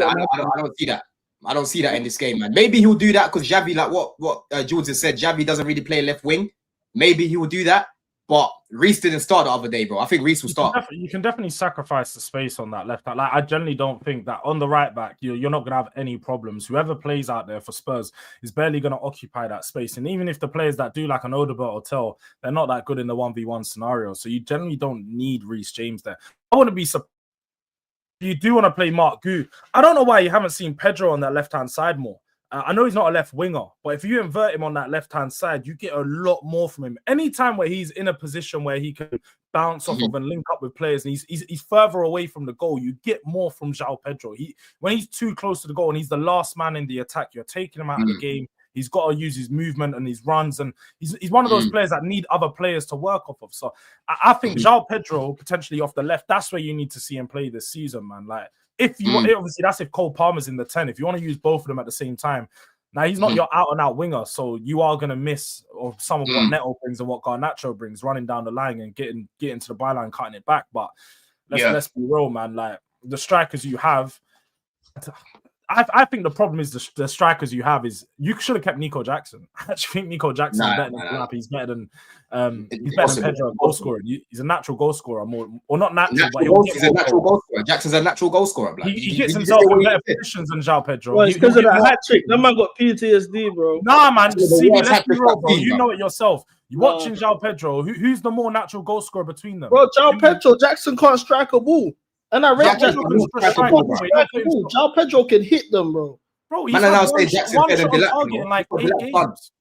A: don't see that. I don't see that in this game, man. Maybe he'll do that because Xavi, like what Jules has said, Xavi doesn't really play left wing. Maybe he will do that. But Reece didn't start the other day, bro. I think Reece will start.
C: You can definitely sacrifice the space on that left back. Like, I generally don't think that on the right back, you're not going to have any problems. Whoever plays out there for Spurs is barely going to occupy that space. And even if the players that do like an Odegaard or Tel, they're not that good in the 1v1 scenario. So you generally don't need Reece James there. I wouldn't be surprised. You do want to play Mark Gu. I don't know why you haven't seen Pedro on that left-hand side more. I know he's not a left winger, but if you invert him on that left-hand side, you get a lot more from him. Anytime where he's in a position where he can bounce off of and link up with players, and he's further away from the goal, you get more from João Pedro. When he's too close to the goal and he's the last man in the attack, you're taking him out of the game. He's got to use his movement and his runs, and he's one of those players that need other players to work off of. So I think João Pedro potentially off the left, that's where you need to see him play this season, man. Like, if you want, obviously that's if Cole Palmer's in the 10. If you want to use both of them at the same time, now he's not your out-and-out winger, so you are going to miss of some of what Neto brings and what Garnacho brings, running down the line and getting to the byline, cutting it back. But let's be real, man. Like, the strikers you have, I think the problem is the strikers you have is you should have kept Nico Jackson. I actually think Nico Jackson is better than Delap. He's better than Pedro at goal scoring. He's a natural goal scorer, or not natural, but
A: he's a natural goal scorer. Jackson's a natural goal scorer.
C: He gets himself in better positions than João Pedro.
D: Well, it's because of that hat trick. That man got PTSD, bro.
C: Nah, man. CB, let's be real, bro. You know it yourself. You're watching João Pedro. Who's the more natural goal scorer between them?
D: Bro, João Pedro, Jackson can't strike a ball. And I read João Pedro can hit them, bro.
C: Bro,
A: man, I'm saying Jackson's better than Delap.
C: Like 8 games.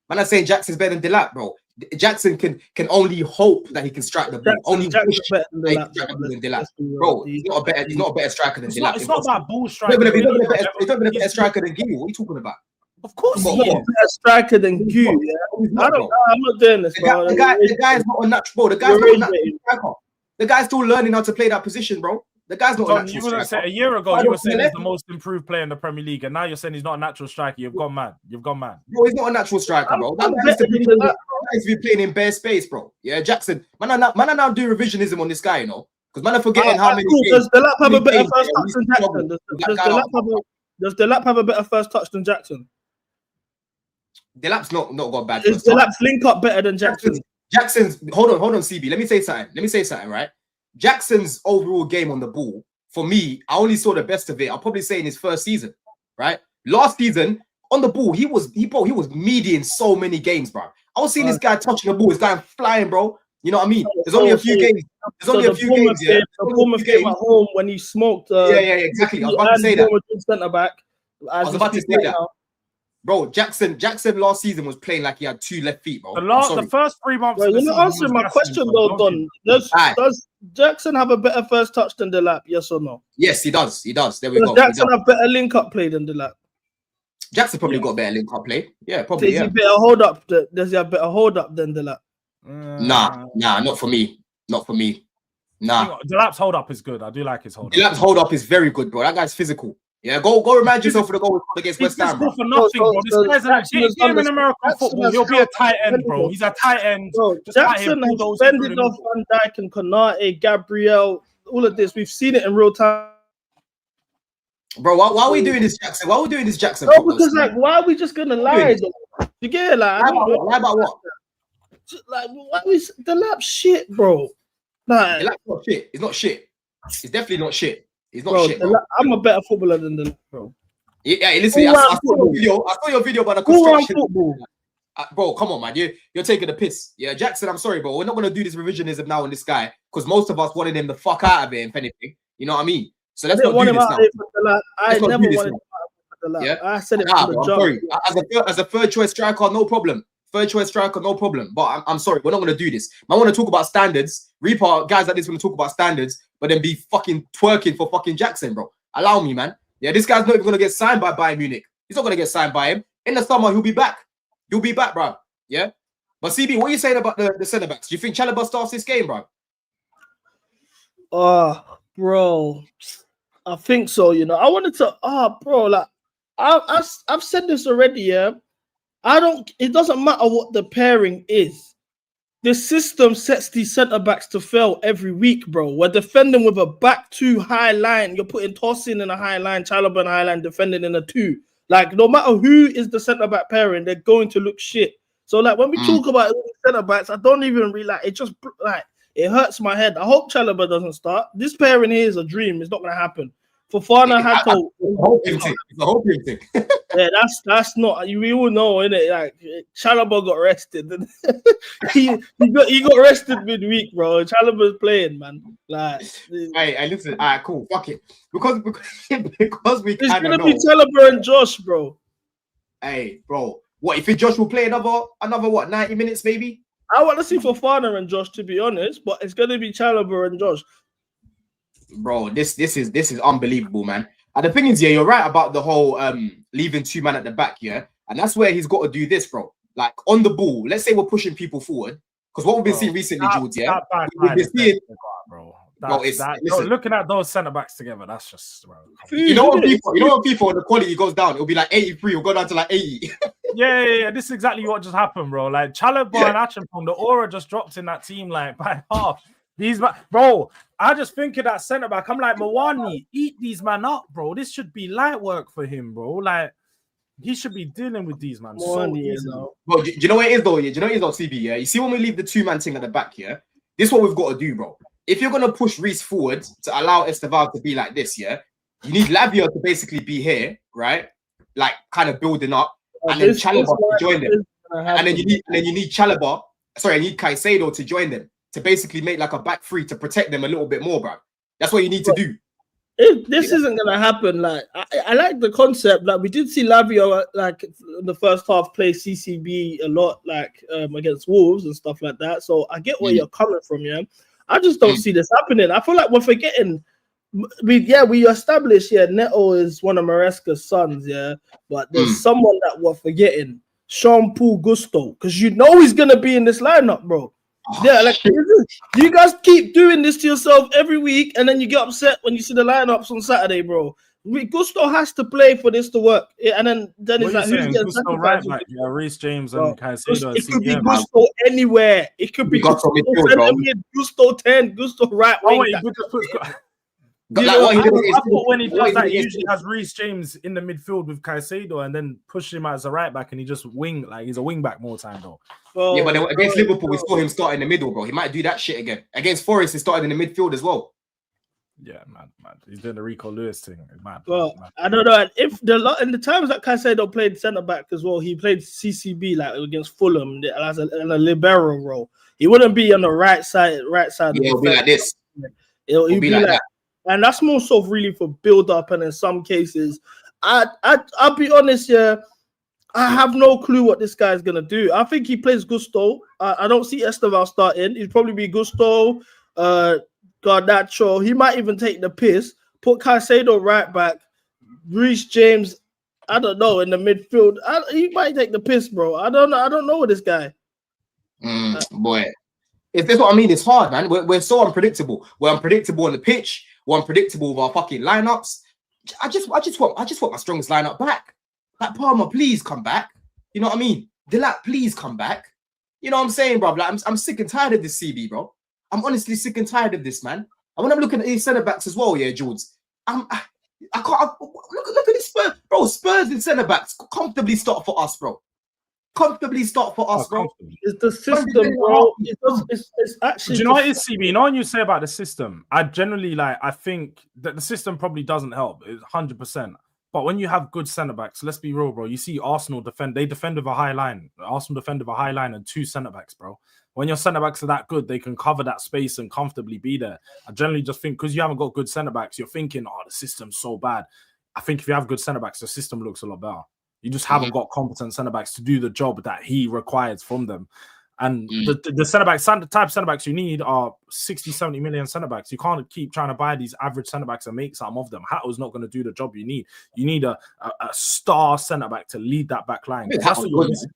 A: Man, I'm saying Jackson's better than Delap, bro. Jackson can only hope that he can strike the ball. Only
D: Jackson's better than
A: Delap. Bro, he's not a better striker than Delap.
C: It's not about ball striking.
A: He's not a better striker than Gil. What are you talking about?
C: Of course
D: he's not a better striker than Gu. I'm not doing this, bro.
A: The guy is not a natural, bro. The guy's not a natural striker. The guy's still learning how to play that position, bro. The guy's not a natural
C: you wouldn't say a year ago you were saying he's the most improved player in the Premier League, and now you're saying he's not a natural striker. You've gone mad. Bro, he's not a natural striker, bro. That guy used to be playing in bare space, bro. Yeah, Jackson. Man, are now doing revisionism on this guy, you know, because man are forgetting how many.
D: Does Delap have a better first touch than Jackson? Does Delap have a better first touch than Jackson?
A: Delap's not got bad.
D: Is Delap's link up better than Jackson?
A: Jackson's hold on, CB. Let me say something, right? Jackson's overall game on the ball, for me, I only saw the best of it. I'll probably say in his first season, right? Last season, on the ball, he was meaty in so many games, bro. I was seeing this guy touching the ball, this guy flying, bro. You know what I mean? There's only a few games.
D: The Bournemouth game at home when he smoked.
A: Exactly. I was about to say that.
D: Centre back.
A: I was about to say that. Bro, Jackson last season was playing like he had 2 left feet, bro.
C: The first 3 months.
D: Wait, you're not answering my question though, Don. Does Jackson have a better first touch than Delap? Yes or no?
A: Yes, he does. There we go.
D: Does Jackson have better link-up play than Delap?
A: Jackson probably got better link-up play. Yeah, probably.
D: Does he better hold up? Does he have better hold up than Delap?
A: Nah, not for me. Nah.
C: Delap's hold up is good. I do like his hold up.
A: Delap's hold up is very good, bro. That guy's physical. Yeah, go remind yourself of the goal against West Ham.
C: He's for nothing, bro. This guy's him in American football. He'll be a tight end, bro. He's a tight end.
D: Bro, Jackson has fended off Van Dijk and Konate, Gabriel, all of this. We've seen it in real time.
A: Bro, why are we doing this, Jackson? Why are we doing this, Jackson?
D: No, because why are we just gonna lie? You get it? Lie
A: about what?
D: Why we the lap shit, bro?
A: The lap's not shit. It's not shit. It's definitely not shit. He's not shit, bro.
D: I'm a better footballer than the bro.
A: Yeah, listen, I saw your video about the construction. Bro, come on, man. You're taking the piss. Yeah, Jackson, I'm sorry, bro. We're not going to do this revisionism now on this guy because most of us wanted him the fuck out of it, if anything. You know what I mean? So let's not do this now.
D: I never wanted him out. Yeah? I said it from the jump.
A: As a third choice striker, no problem. Third choice striker, no problem. But I'm sorry, we're not going to do this. I want to talk about standards. Reaper, guys like this want to talk about standards, but then be fucking twerking for fucking Jackson, bro. Allow me, man. Yeah, this guy's not even gonna get signed by Bayern Munich. He's not gonna get signed by him. In the summer, he'll be back. He'll be back, bro. Yeah. But CB, what are you saying about the centre backs? Do you think Chalobah starts this game, bro?
D: Bro, I think so. You know, I wanted to. Bro, like I've said this already. Yeah, It doesn't matter what the pairing is. The system sets these centre backs to fail every week, bro. We're defending with a back two high line. You're putting Tosin in a high line, Chalobah in a high line, defending in a two. Like, no matter who is the centre back pairing, they're going to look shit. So, like, when we talk about centre backs, I don't even really like it. Just like it hurts my head. I hope Chalobah doesn't start. This pairing here is a dream. It's not gonna happen. Fofana had to.
A: It's a hoping thing.
D: Yeah, that's not. We all know, innit? Like Chalobah got rested. he got rested midweek, bro. Chalobah's playing, man. Like,
A: hey, listen. All right, cool. Fuck it. Because we.
D: It's gonna be Chalobah and Josh, bro.
A: Hey, bro. What if Josh will play another 90 minutes, maybe?
D: I want to see Fofana and Josh, to be honest, but it's gonna be Chalobah and Josh.
A: Bro, this is unbelievable, man. And the thing is, yeah, you're right about the whole leaving two men at the back, yeah, and that's where he's got to do this, bro. Like on the ball, let's say we're pushing people forward, because what we've been seeing recently, Jules, yeah, we've been seeing,
C: bro. Looking at those centre backs together, that's just, bro.
A: You know when people when the quality goes down, it'll be like 83, it'll go down to like 80.
C: yeah. This is exactly what just happened, bro. Like Chalobah and Acheampong, the aura just dropped in that team, like by half. Bro, I just think of that centre back. I'm like, Mawani, eat these man up, bro. This should be light work for him, bro. Like, he should be dealing with these man so easily.
A: Bro, do you know what it is though? Yeah, do you know what it is though, CB? Yeah, you see when we leave the two-man thing at the back here, this is what we've got to do, bro. If you're gonna push Reece forward to allow Esteval to be like this, yeah, you need Lavia to basically be here, right? Like, kind of building up, and then Chalobah to join them, and then you need Chalobah. Sorry, I need Caicedo to join them, to basically make like a back three to protect them a little bit more, bro. That's what you need to do.
D: This isn't gonna happen. Like I like the concept. Like we did see Lavia like in the first half play CCB a lot, like against Wolves and stuff like that. So I get where you're coming from, yeah. I just don't see this happening. I feel like we're forgetting. We established, Neto is one of Maresca's sons, yeah. But there's someone that we're forgetting, Sean Paul Gusto, because you know he's gonna be in this lineup, bro. Yeah, like you guys keep doing this to yourself every week, and then you get upset when you see the lineups on Saturday, bro. Gusto has to play for this to work, and then it's like who's getting
C: Gusto right back? Yeah, Reece James and Caicedo.
D: It could be Gusto anywhere. It could be Gusto 10, Gusto right wing.
C: I thought when he does that, he usually has Reece James in the midfield with Caicedo and then push him as a right back, and he just wing, like he's a wing back more time though.
A: Yeah, but against Liverpool, we saw him start in the middle, bro. He might do that shit again. Against Forest, he started in the midfield as well.
C: Yeah, man. He's doing the Rico Lewis thing. Man.
D: I don't know. If in the times that Caicedo played centre back as well, he played CCB like against Fulham as a libero role. He wouldn't be on the right side.
A: Yeah, it'll be like this.
D: It'll be like that. And that's more so really for build up, and in some cases, I'll be honest, I have no clue what this guy's gonna do. I think he plays Gusto. I don't see Esteval starting. He'd probably be Gusto, Garnacho. He might even take the piss. Put Caicedo right back. Reece James, I don't know, in the midfield. He might take the piss, bro. I don't know with this guy.
A: Boy, if that's what I mean, it's hard, man. We're so unpredictable. We're unpredictable on the pitch. We're unpredictable with our fucking lineups. I just want my strongest lineup back. Like Palmer, please come back. You know what I mean? Delap, please come back. You know what I'm saying, bro? Like, I'm sick and tired of this CB, bro. I'm honestly sick and tired of this, man. And when I'm looking at these centre backs as well, yeah, George, I can't look at this Spurs, bro. Spurs and centre backs comfortably start for us, bro. Comfortably start for us, bro.
D: It's the system, bro. It's actually.
C: Do you know what it is, CB? You know what you say about the system? I generally I think that the system probably doesn't help. It's 100%. But when you have good centre backs, let's be real, bro. You see Arsenal defend. They defend with a high line. Arsenal defend with a high line and two centre backs, bro. When your centre backs are that good, they can cover that space and comfortably be there. I generally just think because you haven't got good centre backs, you're thinking, oh, the system's so bad. I think if you have good centre backs, the system looks a lot better. You just haven't got competent centre backs to do the job that he requires from them. And the centre-backs, the type of centre-backs you need are 60, 70 million centre-backs. You can't keep trying to buy these average centre-backs and make something of them. Hatto's not going to do the job you need. You need a star centre-back to lead that back line. That's what you're missing.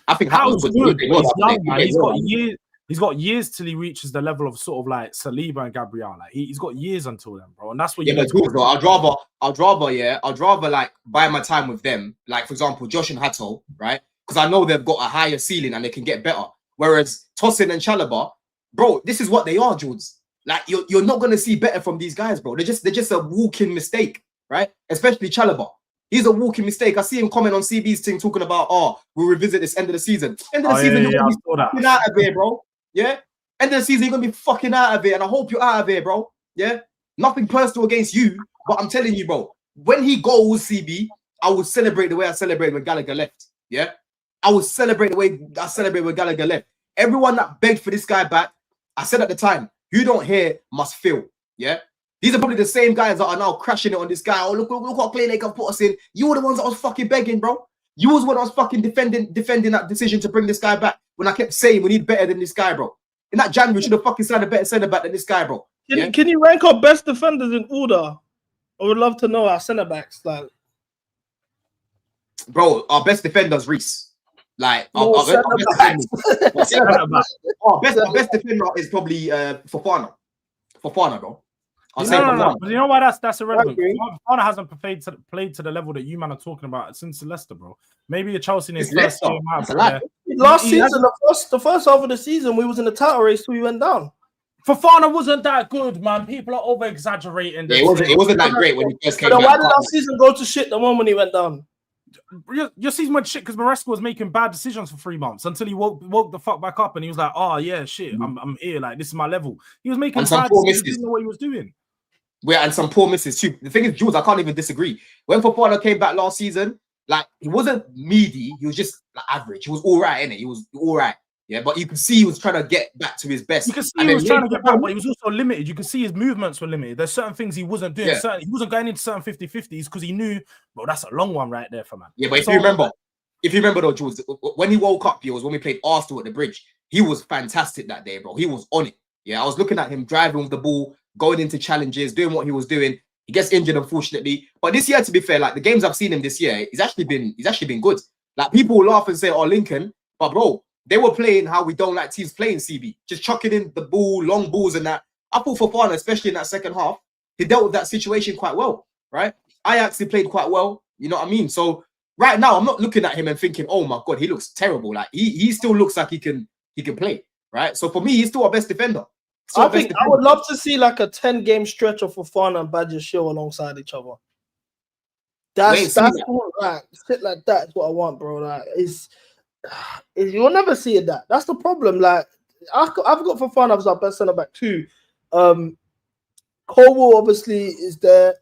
A: I think
C: Hatto's good. He's young, man. He's got years till he reaches the level of sort of like Saliba and Gabriel. Like he's got years until then, bro. And that's what
A: I'd rather like buy my time with them. Like, for example, Josh and Hatto, right? Because I know they've got a higher ceiling and they can get better. Whereas Tosin and Chalobah, bro, this is what they are, Jules. Like you're not gonna see better from these guys, bro. They're just a walking mistake, right? Especially Chalobah. He's a walking mistake. I see him comment on CB's thing talking about, we'll revisit this end of the season. End of the season, you're gonna be fucking out of here, bro. Yeah? End of the season, you're gonna be fucking out of here. And I hope you're out of here, bro. Yeah? Nothing personal against you, but I'm telling you, bro, when he goes, CB, I will celebrate the way I celebrated when Gallagher left. Yeah? I will celebrate the way I celebrate when Gallagher left. Everyone that begged for this guy back, I said at the time, who don't hear must feel. Yeah? These are probably the same guys that are now crashing it on this guy. Oh, look what play they can put us in. You were the ones that was fucking begging, bro. You was when I was fucking defending that decision to bring this guy back. When I kept saying we need better than this guy, bro. In that January, we should have fucking signed a better centre back than this guy, bro.
D: Can you rank our best defenders in order? I would love to know our centre backs. Like,
A: bro, our best defenders, Reece. Like,
D: our
A: best defender is probably Fofana. Fofana, bro.
C: No. But you know why that's irrelevant? Fofana hasn't played to the level that you man are talking about since Leicester, bro. Maybe a Chelsea in his first game out.
D: Last season, the first half of the season, we was in the title race till we went down.
C: Fofana wasn't that good, man. People are over exaggerating.
A: Yeah, it wasn't that great when he first came back.
D: Why did our season go to shit the moment he went down?
C: Your season went shit because Maresca was making bad decisions for 3 months until he woke the fuck back up and he was like, "Oh yeah, shit, I'm here. Like this is my level." He was making bad decisions. He didn't know what he was doing.
A: Yeah, and some poor misses too. The thing is, Jules, I can't even disagree. When Fofana came back last season, like he wasn't meaty. He was just like, average. He was all right, innit? He was all right. Yeah, but you can see he was trying to get back to his best.
C: You can see he was trying to get back, but he was also limited. You can see his movements were limited. There's certain things he wasn't doing.
A: Yeah.
C: He wasn't going into certain 50-50s because he knew, bro, that's a long one right there for man.
A: Yeah, but if you remember though, Jules, when he woke up, it was when we played Arsenal at the Bridge. He was fantastic that day, bro. He was on it. Yeah, I was looking at him driving with the ball, going into challenges, doing what he was doing. He gets injured, unfortunately. But this year, to be fair, like the games I've seen him this year, he's actually been good. Like people will laugh and say, "Oh, Lincoln," but bro, they were playing how we don't like teams playing, CB. Just chucking in the ball, long balls and that. I thought Fofana, especially in that second half, he dealt with that situation quite well, right? Ajax, he played quite well. You know what I mean? So right now, I'm not looking at him and thinking, "Oh my God, he looks terrible." Like he still looks like he can play, right? So for me, he's still our best defender.
D: I would love to see like a 10-game stretch of Fofana and Badger Shield alongside each other. That's what, like shit like that is what I want, bro. Like you'll never see it. That's the problem. Like I've got Fofana as our best centre back too. Colwell obviously is there.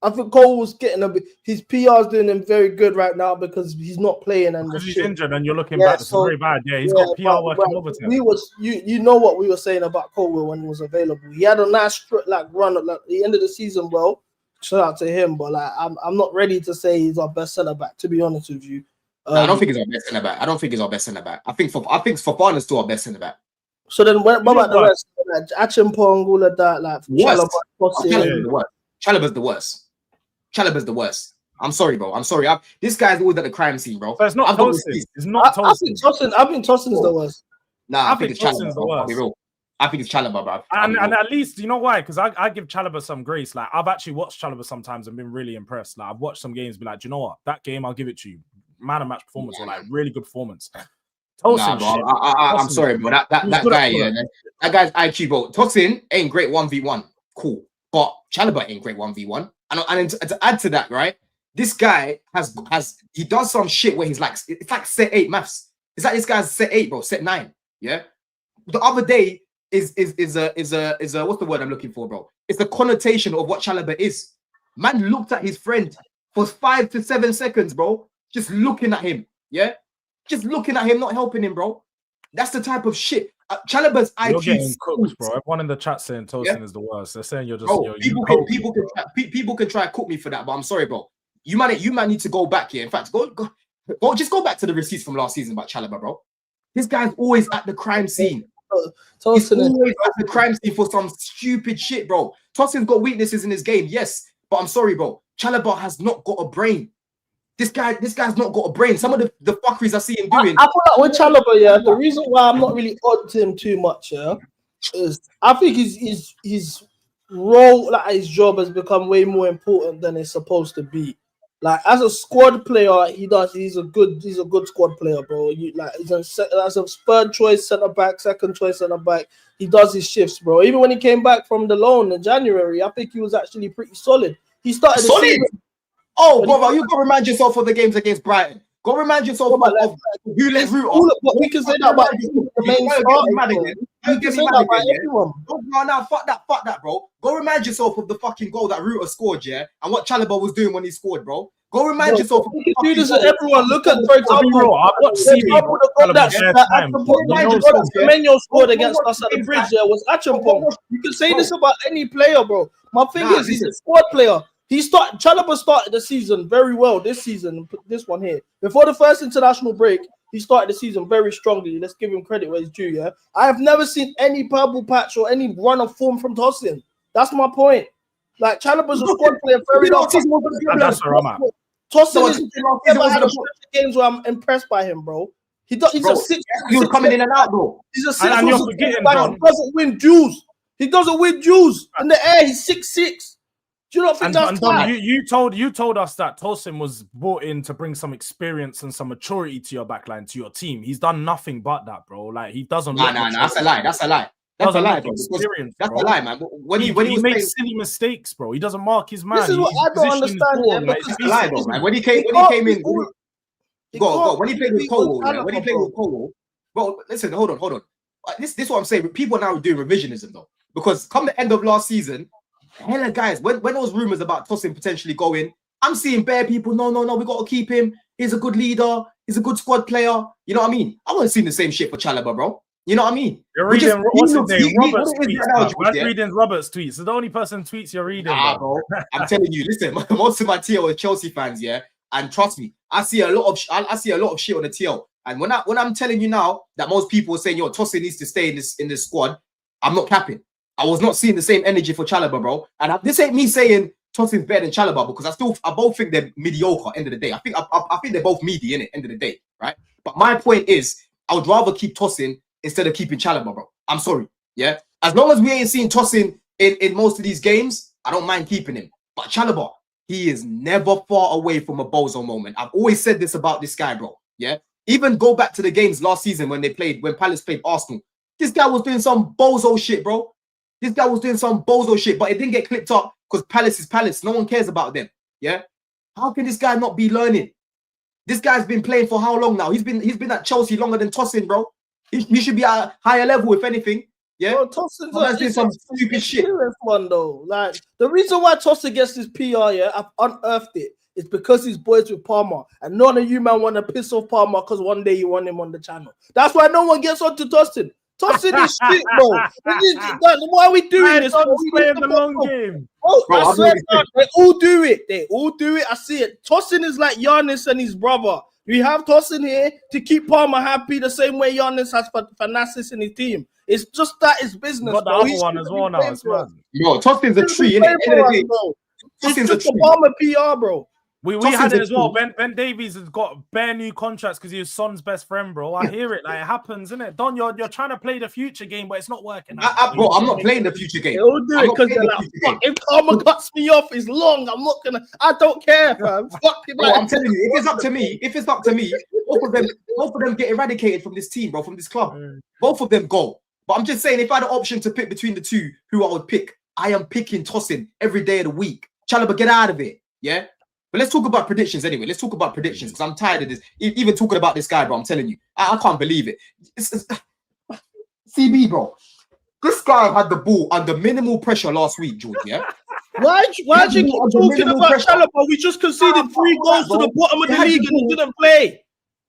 D: I think Colwell's getting a bit. His PR is doing him very good right now because he's not playing and
C: he's injured. And you're looking back. It's very bad. Yeah, he's got PR working overtime.
D: You know what we were saying about Colwell when he was available. He had a nice run at the end of the season. Well, shout out to him. But like, I'm not ready to say he's our best centre back. To be honest with you.
A: I don't think he's our best centre back. I think Fofana's still our best centre back.
D: So then, what about the rest? Like Achimpong, all of that, like
A: Chalobah's the worst. Chalobah's the worst. I'm sorry, bro. I'm sorry. This guy's always at the crime scene, bro.
C: So it's not Tosin. It's not Tosin.
D: I think Tosin's the worst.
A: Nah, I think it's Chalobah, bro. I think it's Chalobah, bro.
C: And at least, you know why? Because I give Chalobah some grace. Like, I've actually watched Chalobah sometimes and been really impressed. Like, I've watched some games, be like, do you know what? That game, I'll give it to you. Man of match performance or like really good performance.
A: Tosin, bro. I'm sorry, bro. That guy, that guy's IQ, bro. Tosin ain't great 1v1. Cool. But Chalobah ain't great 1v1. And to add to that, right? This guy he does some shit where he's like, it's like set 8 maths. It's like this guy's set 8, bro, set 9. Yeah. The other day is a what's the word I'm looking for, bro? It's the connotation of what Chalobah is. Man looked at his friend for 5 to 7 seconds, bro. Just looking at him. Yeah. Just looking at him, not helping him, bro. That's the type of shit. Chalobah's IQ.
C: You're getting cooked, bro. Everyone in the chat saying Tosin is the worst. They're saying you're just.
A: Bro, people can try to cook me for that, but I'm sorry, bro. You might need to go back here. In fact, just go back to the receipts from last season about Chalobah, bro. This guy's always at the crime scene. He's
D: Tosin is
A: always at the crime scene for some stupid shit, bro. Tosin's got weaknesses in his game, yes, but I'm sorry, bro. Chalobah has not got a brain. This guy's not got a brain. Some of the fuckeries I see him doing.
D: I feel like with Chalobah, yeah, the reason why I'm not really on to him too much, yeah, is I think his role, like his job, has become way more important than it's supposed to be. Like as a squad player, he's a good squad player, bro. As a third choice centre back, second choice centre back, he does his shifts, bro. Even when he came back from the loan in January, I think he was actually pretty solid. He started
A: solid.
D: The season.
A: Oh, brother, you got to remind yourself of the games against Brighton. Go remind yourself of who let root off.
D: We can say that about the main start. You can say that about everyone.
A: No, fuck that, bro. Go remind yourself of the fucking goal that Ruter scored, yeah, and what Chalobah was doing when he scored, bro. Go remind yourself.
D: You can do this with everyone. Look at, for example, Semenyo scored against us at the bridge. There was Achampong. You can say this about any player, bro. My thing is, he's a squad player. Chalobah started the season very well this season. This one here, before the first international break, he started the season very strongly. Let's give him credit where it's due. Yeah, I have never seen any purple patch or any run of form from Tosin. That's my point. Like Chalobah's a squad player.
C: That's where I'm at.
D: Tosin is never had a games where I'm impressed by him, bro. He's a six.
A: He was coming in and out, bro.
D: He's a 6.
C: And you're forgetting,
D: he doesn't win duels. He doesn't win duels in the air. He's 6'6". Do you not think that's
C: Don, you told us that Tosin was brought in to bring some experience and some maturity to your backline, to your team. He's done nothing but that, bro. Like he doesn't.
A: Nah, that's a lie. That's a lie. That's a lie, bro. That's a lie, man. When he
C: makes silly mistakes, bro. He doesn't mark his man.
D: This is what I don't understand.
A: It's a lie, bro, man. When he came in, when he played with Cole, bro. Listen, hold on. This is what I'm saying. People are now doing revisionism though, because come the end of last season, hella guys, when those rumors about Tosin potentially going, I'm seeing bare people. No, we got to keep him. He's a good leader. He's a good squad player. You know what I mean? I wasn't seeing the same shit for Chalobah, bro. You know what I mean?
C: You're reading what's his name? Robert's tweets. I'm reading Robert's tweets. So the only person tweets you're reading.
A: Bro. I'm telling you, listen, most of my TL are Chelsea fans, yeah. And trust me, I see a lot of shit on the TL. And when I'm telling you now that most people are saying, yo, Tosin needs to stay in this squad, I'm not capping. I was not seeing the same energy for Chalobah, bro. And this ain't me saying Tosin's better than Chalobah, because I both think they're mediocre. End of the day, I think they're both meaty in it. End of the day, right? But my point is, I would rather keep Tosin instead of keeping Chalobah, bro. I'm sorry, yeah. As long as we ain't seeing Tosin in most of these games, I don't mind keeping him. But Chalobah, he is never far away from a bozo moment. I've always said this about this guy, bro. Yeah. Even go back to the games last season when Palace played Arsenal. This guy was doing some bozo shit, bro. This guy was doing some bozo shit, but it didn't get clipped up because Palace is Palace. No one cares about them. Yeah. How can this guy not be learning? This guy's been playing for how long now? He's been at Chelsea longer than Tosin, bro. He should be at a higher level, if anything. Yeah.
D: Bro, Tosin's doing some stupid shit. One though. Like the reason why Tosin gets his PR, yeah, I've unearthed it. It's because he's boys with Palmer, and none of you man want to piss off Palmer because one day you want him on the channel. That's why no one gets on to Tosin. Tosin is shit, bro. Why are we doing this?
C: We playing the long game.
D: Bro, I swear they all do it. They all do it. I see it. Tosin is like Giannis and his brother. We have Tosin here to keep Palmer happy the same way Giannis has Thanasis in his team. It's just that it's business.
C: Got the other one as well now.
A: Bro, Tosin's a tree, innit?
D: Tosin's a tree. Palmer PR, bro.
C: We had it as well. Ben Davies has got bare new contracts because he's Son's best friend, bro. I hear it. Like it happens, isn't it? Don, you're trying to play the future game, but it's not working.
A: Bro, I'm not playing the future game.
D: They'll do it because they're like, if Palmer cuts me off, it's long. I'm not gonna. I don't care, fam. Fuck him.
A: Bro, I'm telling you, if it's up to me, both of them get eradicated from this team, bro, from this club. Both of them go. But I'm just saying, if I had an option to pick between the two, who I would pick, I am picking Tosin every day of the week. Chalobah, get out of it, yeah. But let's talk about predictions anyway. Let's talk about predictions because I'm tired of this. Even talking about this guy, bro, I'm telling you. I can't believe it. It's CB, bro. This guy had the ball under minimal pressure last week, George, yeah?
D: Why'd you keep talking about Chalobah? We just conceded 3 goals to the bottom of the league and he didn't play.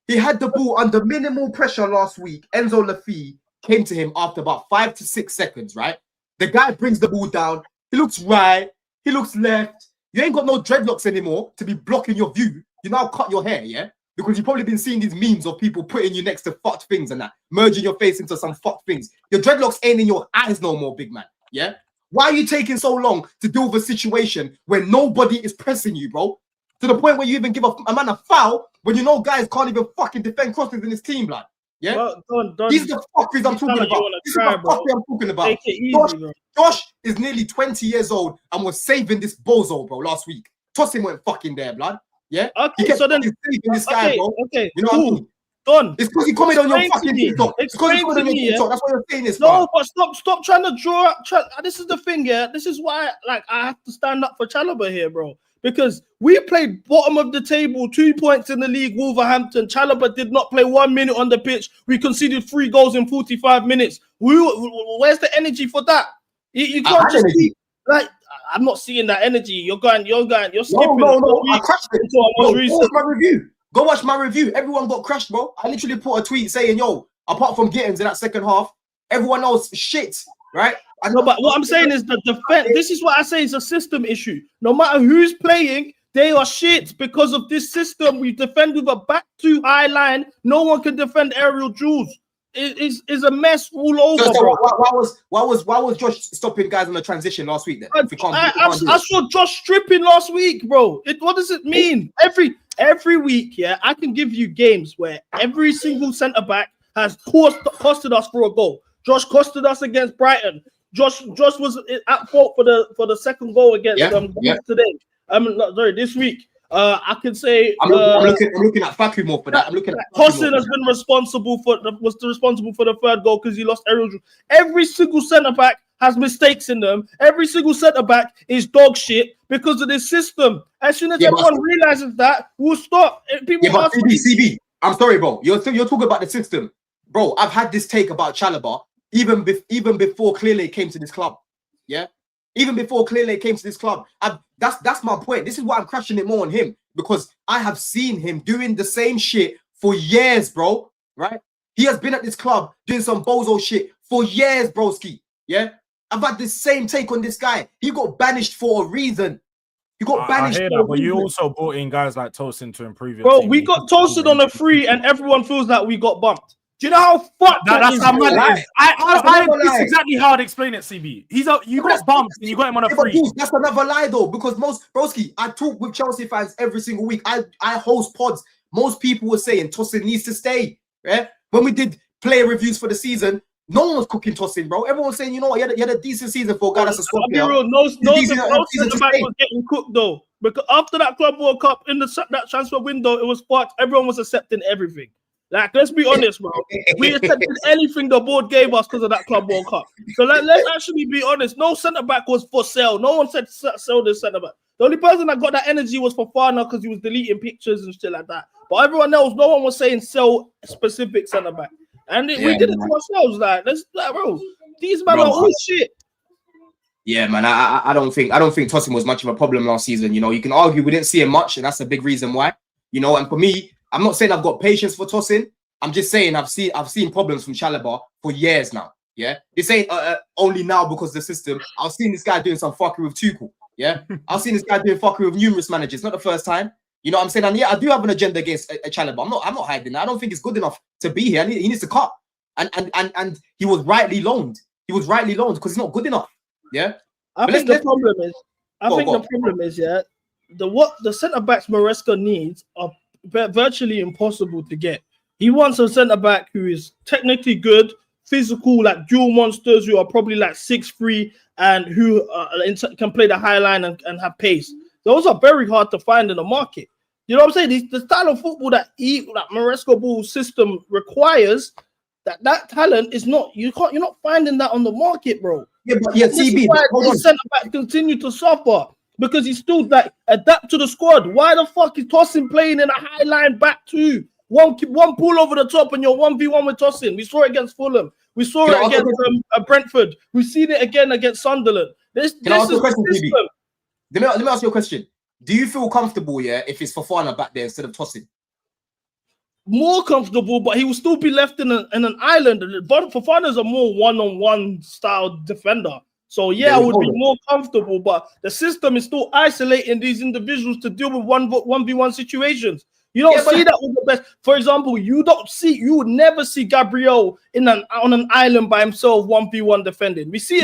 A: He had the ball under minimal pressure last week. Enzo Lafie came to him after about 5 to 6 seconds, right? The guy brings the ball down. He looks right. He looks left. You ain't got no dreadlocks anymore to be blocking your view. You now cut your hair, yeah? because you've probably been seeing these memes of people putting you next to fucked things and that, merging your face into some fucked things. Your dreadlocks ain't in your eyes no more, big man. Yeah? Why are you taking so long to deal with a situation where nobody is pressing you, bro? To the point where you even give a man a foul when you know guys can't even fucking defend crosses in his team, blood. Yeah? These are the fuckers I'm talking about. This is the fucker I'm talking about.
D: Take it easy,
A: Josh is nearly 20 years old and was saving this bozo, bro, last week. Toss him went fucking there, blood. Yeah?
D: Okay, so then
A: saving this guy, bro.
D: Okay,
A: you know what I mean?
D: Done.
A: It's because you commented on your fucking TikTok. It's because you commented on your TikTok. That's why you're saying this.
D: No, but stop trying to draw. This is the thing, yeah. This is why, like, I have to stand up for Chalobah here, bro. Because we played bottom of the table, 2 points in the league, Wolverhampton. Chalobah did not play 1 minute on the pitch. We conceded 3 goals in 45 minutes. Where's the energy for that? You can't just keep, like, I'm not seeing that energy. You're skipping.
A: No. I crashed it. Go watch my review. Everyone got crashed, bro. I literally put a tweet saying, yo, apart from Gittins in that second half, everyone else shit, right?
D: No, but what I'm saying is the defense. This is what I say is a system issue. No matter who's playing, they are shit because of this system. We defend with a back two high line. No one can defend aerial duels. It's a mess all over.
A: So why was Josh stopping guys on the transition last week then?
D: I saw Josh stripping last week, bro. What does it mean? Every week, yeah, I can give you games where every single centre back has costed us for a goal. Josh costed us against Brighton. Josh was at fault for the second goal against today. This week. I can say
A: I'm looking at Faku more for that. I'm looking at
D: Tosin has been responsible for the third goal because he lost aerial. Every single centre back has mistakes in them. Every single centre back is dog shit because of this system. As soon as everyone realizes that, we'll stop.
A: CB, I'm sorry, bro. You're talking about the system, bro. I've had this take about Chalobah even before Clearly came to this club. Yeah. Even before Clearly came to this club, that's my point. This is why I'm crashing it more on him, because I have seen him doing the same shit for years, bro. Right? He has been at this club doing some bozo shit for years, broski. Yeah, I've had the same take on this guy. He got banished for a reason. He got banished.
C: I hear that, but you also brought in guys like Tosin to improve your team.
D: We got Tosin on a free, and everyone feels like we got bumped. Do you know how fucked
C: that's how mad it is? That's exactly how I'd explain it, CB. You got bumped and you got him on a free.
A: That's another lie, though, because broski, I talk with Chelsea fans every single week. I host pods. Most people were saying Tosin needs to stay. Yeah? When we did player reviews for the season, no one was cooking Tosin, bro. Everyone was saying, you know what, he had a decent season for a guy that's a squad player.
D: No centre back was getting cooked, though. Because after that Club World Cup, in that transfer window, it was fucked. Everyone was accepting everything. Like, let's be honest, bro. We accepted anything the board gave us because of that Club World Cup. So let's actually be honest. No centre back was for sale. No one said sell this centre back. The only person that got that energy was Fofana because he was deleting pictures and shit like that. But everyone else, no one was saying sell specific centre back. And we did it to ourselves. Bro, these men are all shit.
A: Yeah, man. I don't think Tosin was much of a problem last season. You know, you can argue we didn't see him much, and that's a big reason why. You know, and for me, I'm not saying I've got patience for Tosin. I'm just saying I've seen problems from Chalobah for years now. Yeah, this ain't only now because of the system. I've seen this guy doing some fuckery with Tuchel. Yeah, I've seen this guy doing fuckery with numerous managers. Not the first time. You know what I'm saying? And yeah, I do have an agenda against Chalobah. I'm not hiding that. I don't think it's good enough to be here. He needs to cut. And he was rightly loaned. He was rightly loaned because he's not good enough. Yeah.
D: I think the problem is the centre backs Maresca needs are virtually impossible to get. He wants a centre back who is technically good, physical, like dual monsters who are probably like 6'3" and who can play the high line and have pace. Those are very hard to find in the market. You know what I'm saying? The style of football that Maresca ball system requires, that talent is not. You're not finding that on the market, bro.
A: Yeah, but CB,
D: the centre back continue to suffer. Because he's still adapt to the squad. Why the fuck is Tosin playing in a high line back two? One pull over the top and you're 1v1 with Tosin. We saw it against Fulham. We saw it against Brentford. We've seen it again against Sunderland. This is the system.
A: Let me ask you a question. Do you feel comfortable, if it's Fofana back there instead of Tosin?
D: More comfortable, but he will still be left in an island. But Fofana is a more one-on-one style defender. So, I would be more comfortable, but the system is still isolating these individuals to deal with 1v1 situations. You don't see that with the best. For example, you would never see Gabriel on an island by himself, 1v1 defending. We see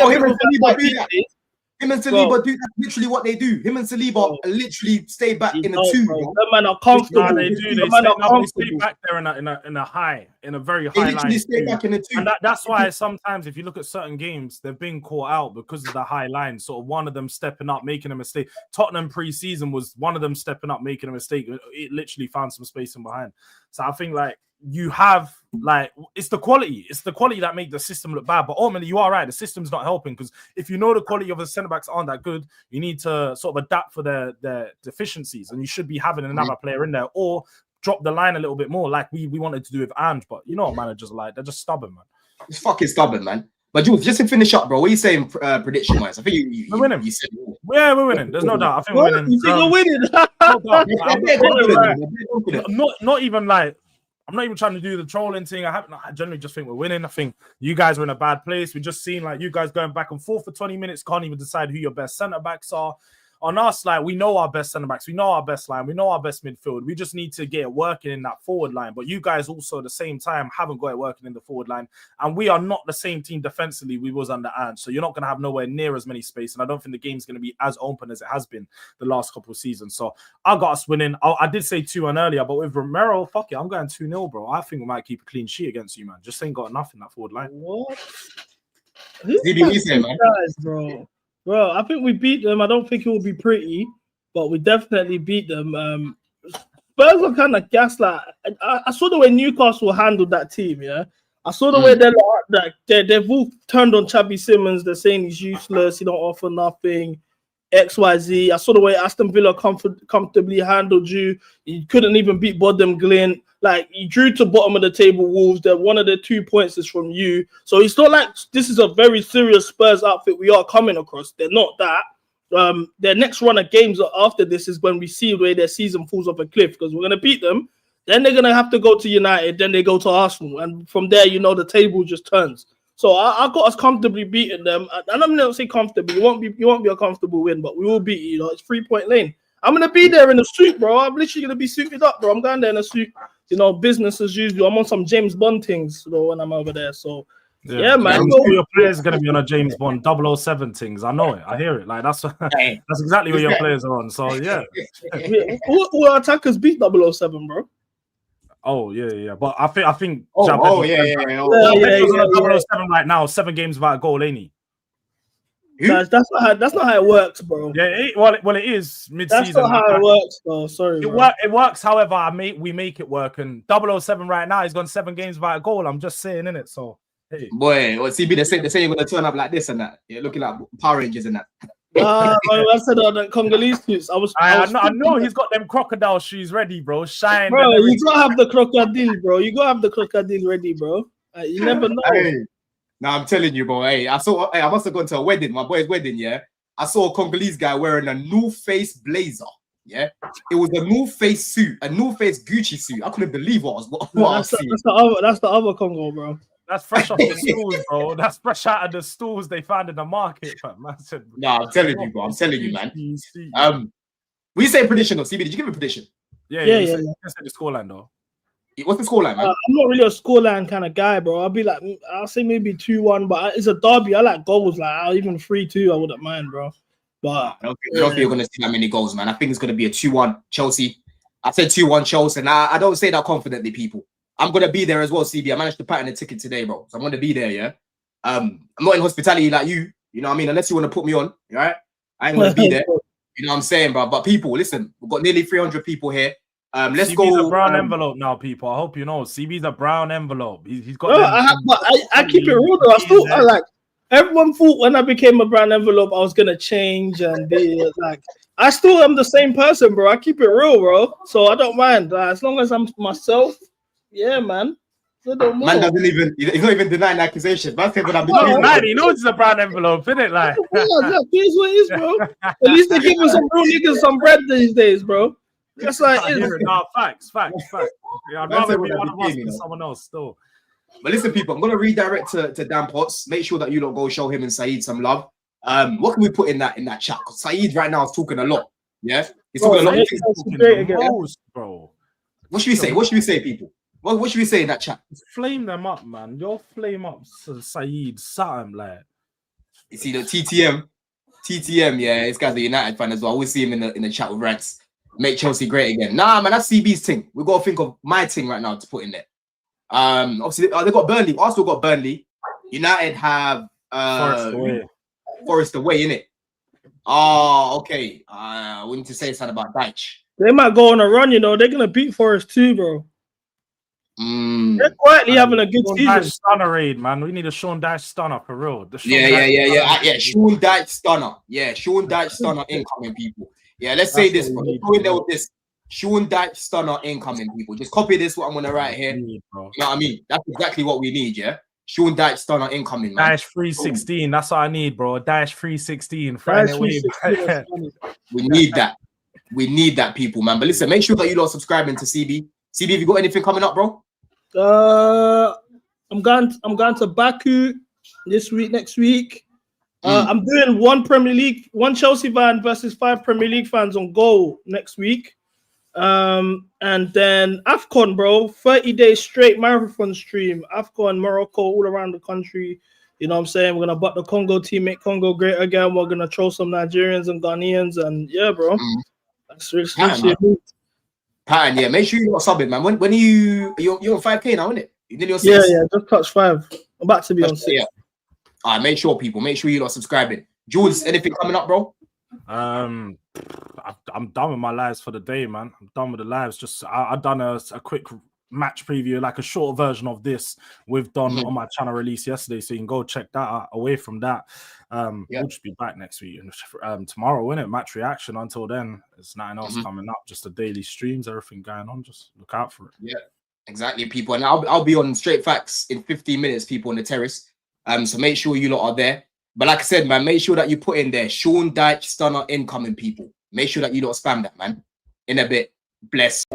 A: him and Saliba do that's literally what they do. Him and Saliba literally stay back in a 2.
D: That man are comfortable.
C: Nah, they do. They stay back there in a very high line.
A: They stay back in a 2.
C: And that's why sometimes if you look at certain games, they've been caught out because of the high line. Sort of one of them stepping up, making a mistake. Tottenham pre-season was one of them stepping up, making a mistake. It literally found some space in behind. So I think you have it's the quality that make the system look bad. But ultimately, you are right, the system's not helping, because if you know the quality of the centre backs aren't that good, you need to sort of adapt for their deficiencies, and you should be having another player in there, or drop the line a little bit more, like we wanted to do with Ange. But you know what managers are like, they're just stubborn, man.
A: It's fucking stubborn, man. But Jules, just to finish up, bro, what are you saying prediction wise? I think
C: we're winning.
A: You said,
C: yeah, we're winning. There's no doubt. I think we're winning.
D: You think we're winning?
C: Not even I'm not even trying to do the trolling thing. I generally just think we're winning. I think you guys are in a bad place. We're just seeing you guys going back and forth for 20 minutes, can't even decide who your best centre backs are. On us, we know our best centre backs, we know our best line, we know our best midfield. We just need to get it working in that forward line. But you guys also at the same time haven't got it working in the forward line. And we are not the same team defensively we was under Ange. So you're not going to have nowhere near as many space. And I don't think the game's going to be as open as it has been the last couple of seasons. So I got us winning. I did say 2-1 earlier, but with Romero, fuck it, I'm going 2-0, bro. I think we might keep a clean sheet against you, man. Just ain't got enough in that forward line.
D: What?
A: Bro.
D: Bro, I think we beat them. I don't think it will be pretty, but we definitely beat them. Spurs are kind of gaslight. I saw the way Newcastle handled that team, yeah? I saw the way they've all turned on Xavi Simons. They're saying he's useless, he don't offer nothing, XYZ. I saw the way Aston Villa comfortably handled you. You couldn't even beat Bodem Glint. You drew to bottom of the table Wolves. That one of the 2 points is from you. So it's not like this is a very serious Spurs outfit we are coming across. They're not that. Their next run of games after this is when we see the way their season falls off a cliff, because we're going to beat them. Then they're going to have to go to United. Then they go to Arsenal. And from there, the table just turns. So I got us comfortably beating them. And I'm not going to say comfortably. You won't be a comfortable win, but we will beat you. It's 3-point lane. I'm going to be there in a suit, bro. I'm literally going to be suited up, bro. I'm going there in a suit. Business as usual. I'm on some James Bond things when I'm over there. So, yeah man.
C: Your players are going to be on a James Bond 007 things. I know it. I hear it. That's exactly where your players are on. So, yeah.
D: Who our attackers beat 007, bro?
C: Oh, yeah. But I think.
A: Yeah.
C: On a 007 right now, 7 games without a goal, ain't he?
D: That's not how it works, bro.
C: Yeah, it is mid-season.
D: That's not how it works, though. Sorry,
C: it works. However, we make it work. And 007 right now, he's gone 7 games without a goal. I'm just saying, innit? So, hey.
A: Boy, CB, they say you're going to turn up like this and that. You're looking like Power Rangers and that.
D: I said on the Congolese suits.
C: I know he's got them crocodile shoes ready, bro. Shine.
D: Bro, you gotta have the crocodile, bro. You gotta have the crocodile ready, bro. You never know.
A: Hey. Now I'm telling you, bro. I must have gone to a wedding, my boy's wedding. Yeah, I saw a Congolese guy wearing a North Face blazer. Yeah, it was a North Face suit, a North Face Gucci suit. I couldn't believe what I was seeing.
D: That's the other Congo, bro.
C: That's fresh off the stools, bro. That's fresh out of the stools they found in the market, man.
A: I'm telling you, bro. I'm telling you, man. We say prediction, though. CB, did you give a prediction?
C: Yeah. You said the scoreline, though.
A: What's the scoreline, man?
D: I'm not really a scoreline kind of guy, bro. I'll say maybe 2-1, but it's a derby. I like goals. Even 3-2, I wouldn't mind, bro. But
A: I don't think you're going to see that many goals, man. I think it's going to be a 2-1 Chelsea. I said 2-1 Chelsea, and I don't say that confidently, people. I'm going to be there as well, CB. I managed to pattern a ticket today, bro. So I'm going to be there, yeah? I'm not in hospitality like you know what I mean? Unless you want to put me on, right? I ain't going to be there. You know what I'm saying, bro? But people, listen, we've got nearly 300 people here. Let's
C: CB's
A: go.
C: A brown envelope now, people. I hope you know. CB's a brown envelope. He's got.
D: I keep it real though. I like. Everyone thought when I became a brown envelope, I was gonna change and be like. I still am the same person, bro. I keep it real, bro. So I don't mind. As long as I'm myself, yeah, man.
A: Man doesn't even. He's not even denying accusations. That's what I've been
C: doing. He knows it's a brown envelope, isn't it? Like.
D: Yeah, here's what it is, bro. At least they give us some real niggas some bread these days, bro. That's like
C: no, facts. Yeah, I'd rather be one of us than someone else still.
A: But listen, people, I'm gonna redirect to Dan Potts. Make sure that you don't go show him and Saeed some love. What can we put in that chat? Because Saeed right now is talking a lot. Yeah, he's talking a lot.
C: Bro.
A: What should we say? What should we say, people? What should we say in that chat?
C: Flame them up, man. You'll flame up Saeed, something like.
A: You see the TTM, yeah, this guy's a United fan as well. I always see him in the chat with rants. Make Chelsea great again. Nah, man, that's CB's thing. We gotta think of my thing right now to put in there. Obviously, they got Burnley. Arsenal got Burnley. United have Forest away, innit? Oh, okay. We need to say something about Dyche.
D: They might go on a run, you know. They're gonna beat Forest too, bro. They're quietly having a good
C: Sean
D: season.
C: Dyche stunner raid, man. We need a Sean Dyche stunner for real.
A: Yeah. Sean Dyche stunner. Yeah, Sean Dyche stunner incoming, people. Yeah, let's say this. Let's go in there with this. Sean Dyche stunner incoming, people. Just copy this. What I'm gonna write here. You know what I mean? That's exactly what we need. Yeah. Sean Dyche stunner incoming, man.
C: Dyche 316. That's what I need, bro. Dyche 316.
A: We need that. We need that, people, man. But listen, make sure that you lot subscribing to CB. CB, have you got anything coming up, bro?
D: I'm going to Baku this week, next week. I'm doing one Chelsea fan versus 5 Premier League fans on goal next week. And then AFCON, bro, 30 days straight marathon stream. AFCON, Morocco, all around the country. You know what I'm saying? We're gonna butt the Congo team, make Congo great again. We're gonna troll some Nigerians and Ghanaians, and yeah, bro. That's
A: Pattern, yeah. Make sure you got subbing, man. When you're on 5K now, isn't it? You did your 6?
D: Yeah, just touch 5. I'm about to be on 6.
A: Yeah. All right, make sure, people. Make sure you lot subscribing. Jules, anything coming up, bro?
C: I'm done with my lives for the day, man. I'm done with the lives. Just I've done a quick match preview, like a short version of this with Don on my channel release yesterday, so you can go check that out. Away from that, we'll just be back next week tomorrow, isn't it? Match reaction. Until then, there's nothing else coming up. Just the daily streams, everything going on. Just look out for it.
A: Yeah, exactly, people. And I'll be on Straight Facts in 15 minutes, people, on the terrace. So make sure you lot are there. But like I said, man, make sure that you put in there Sean Dyche stunner incoming, people. Make sure that you lot spam that, man. In a bit. Bless.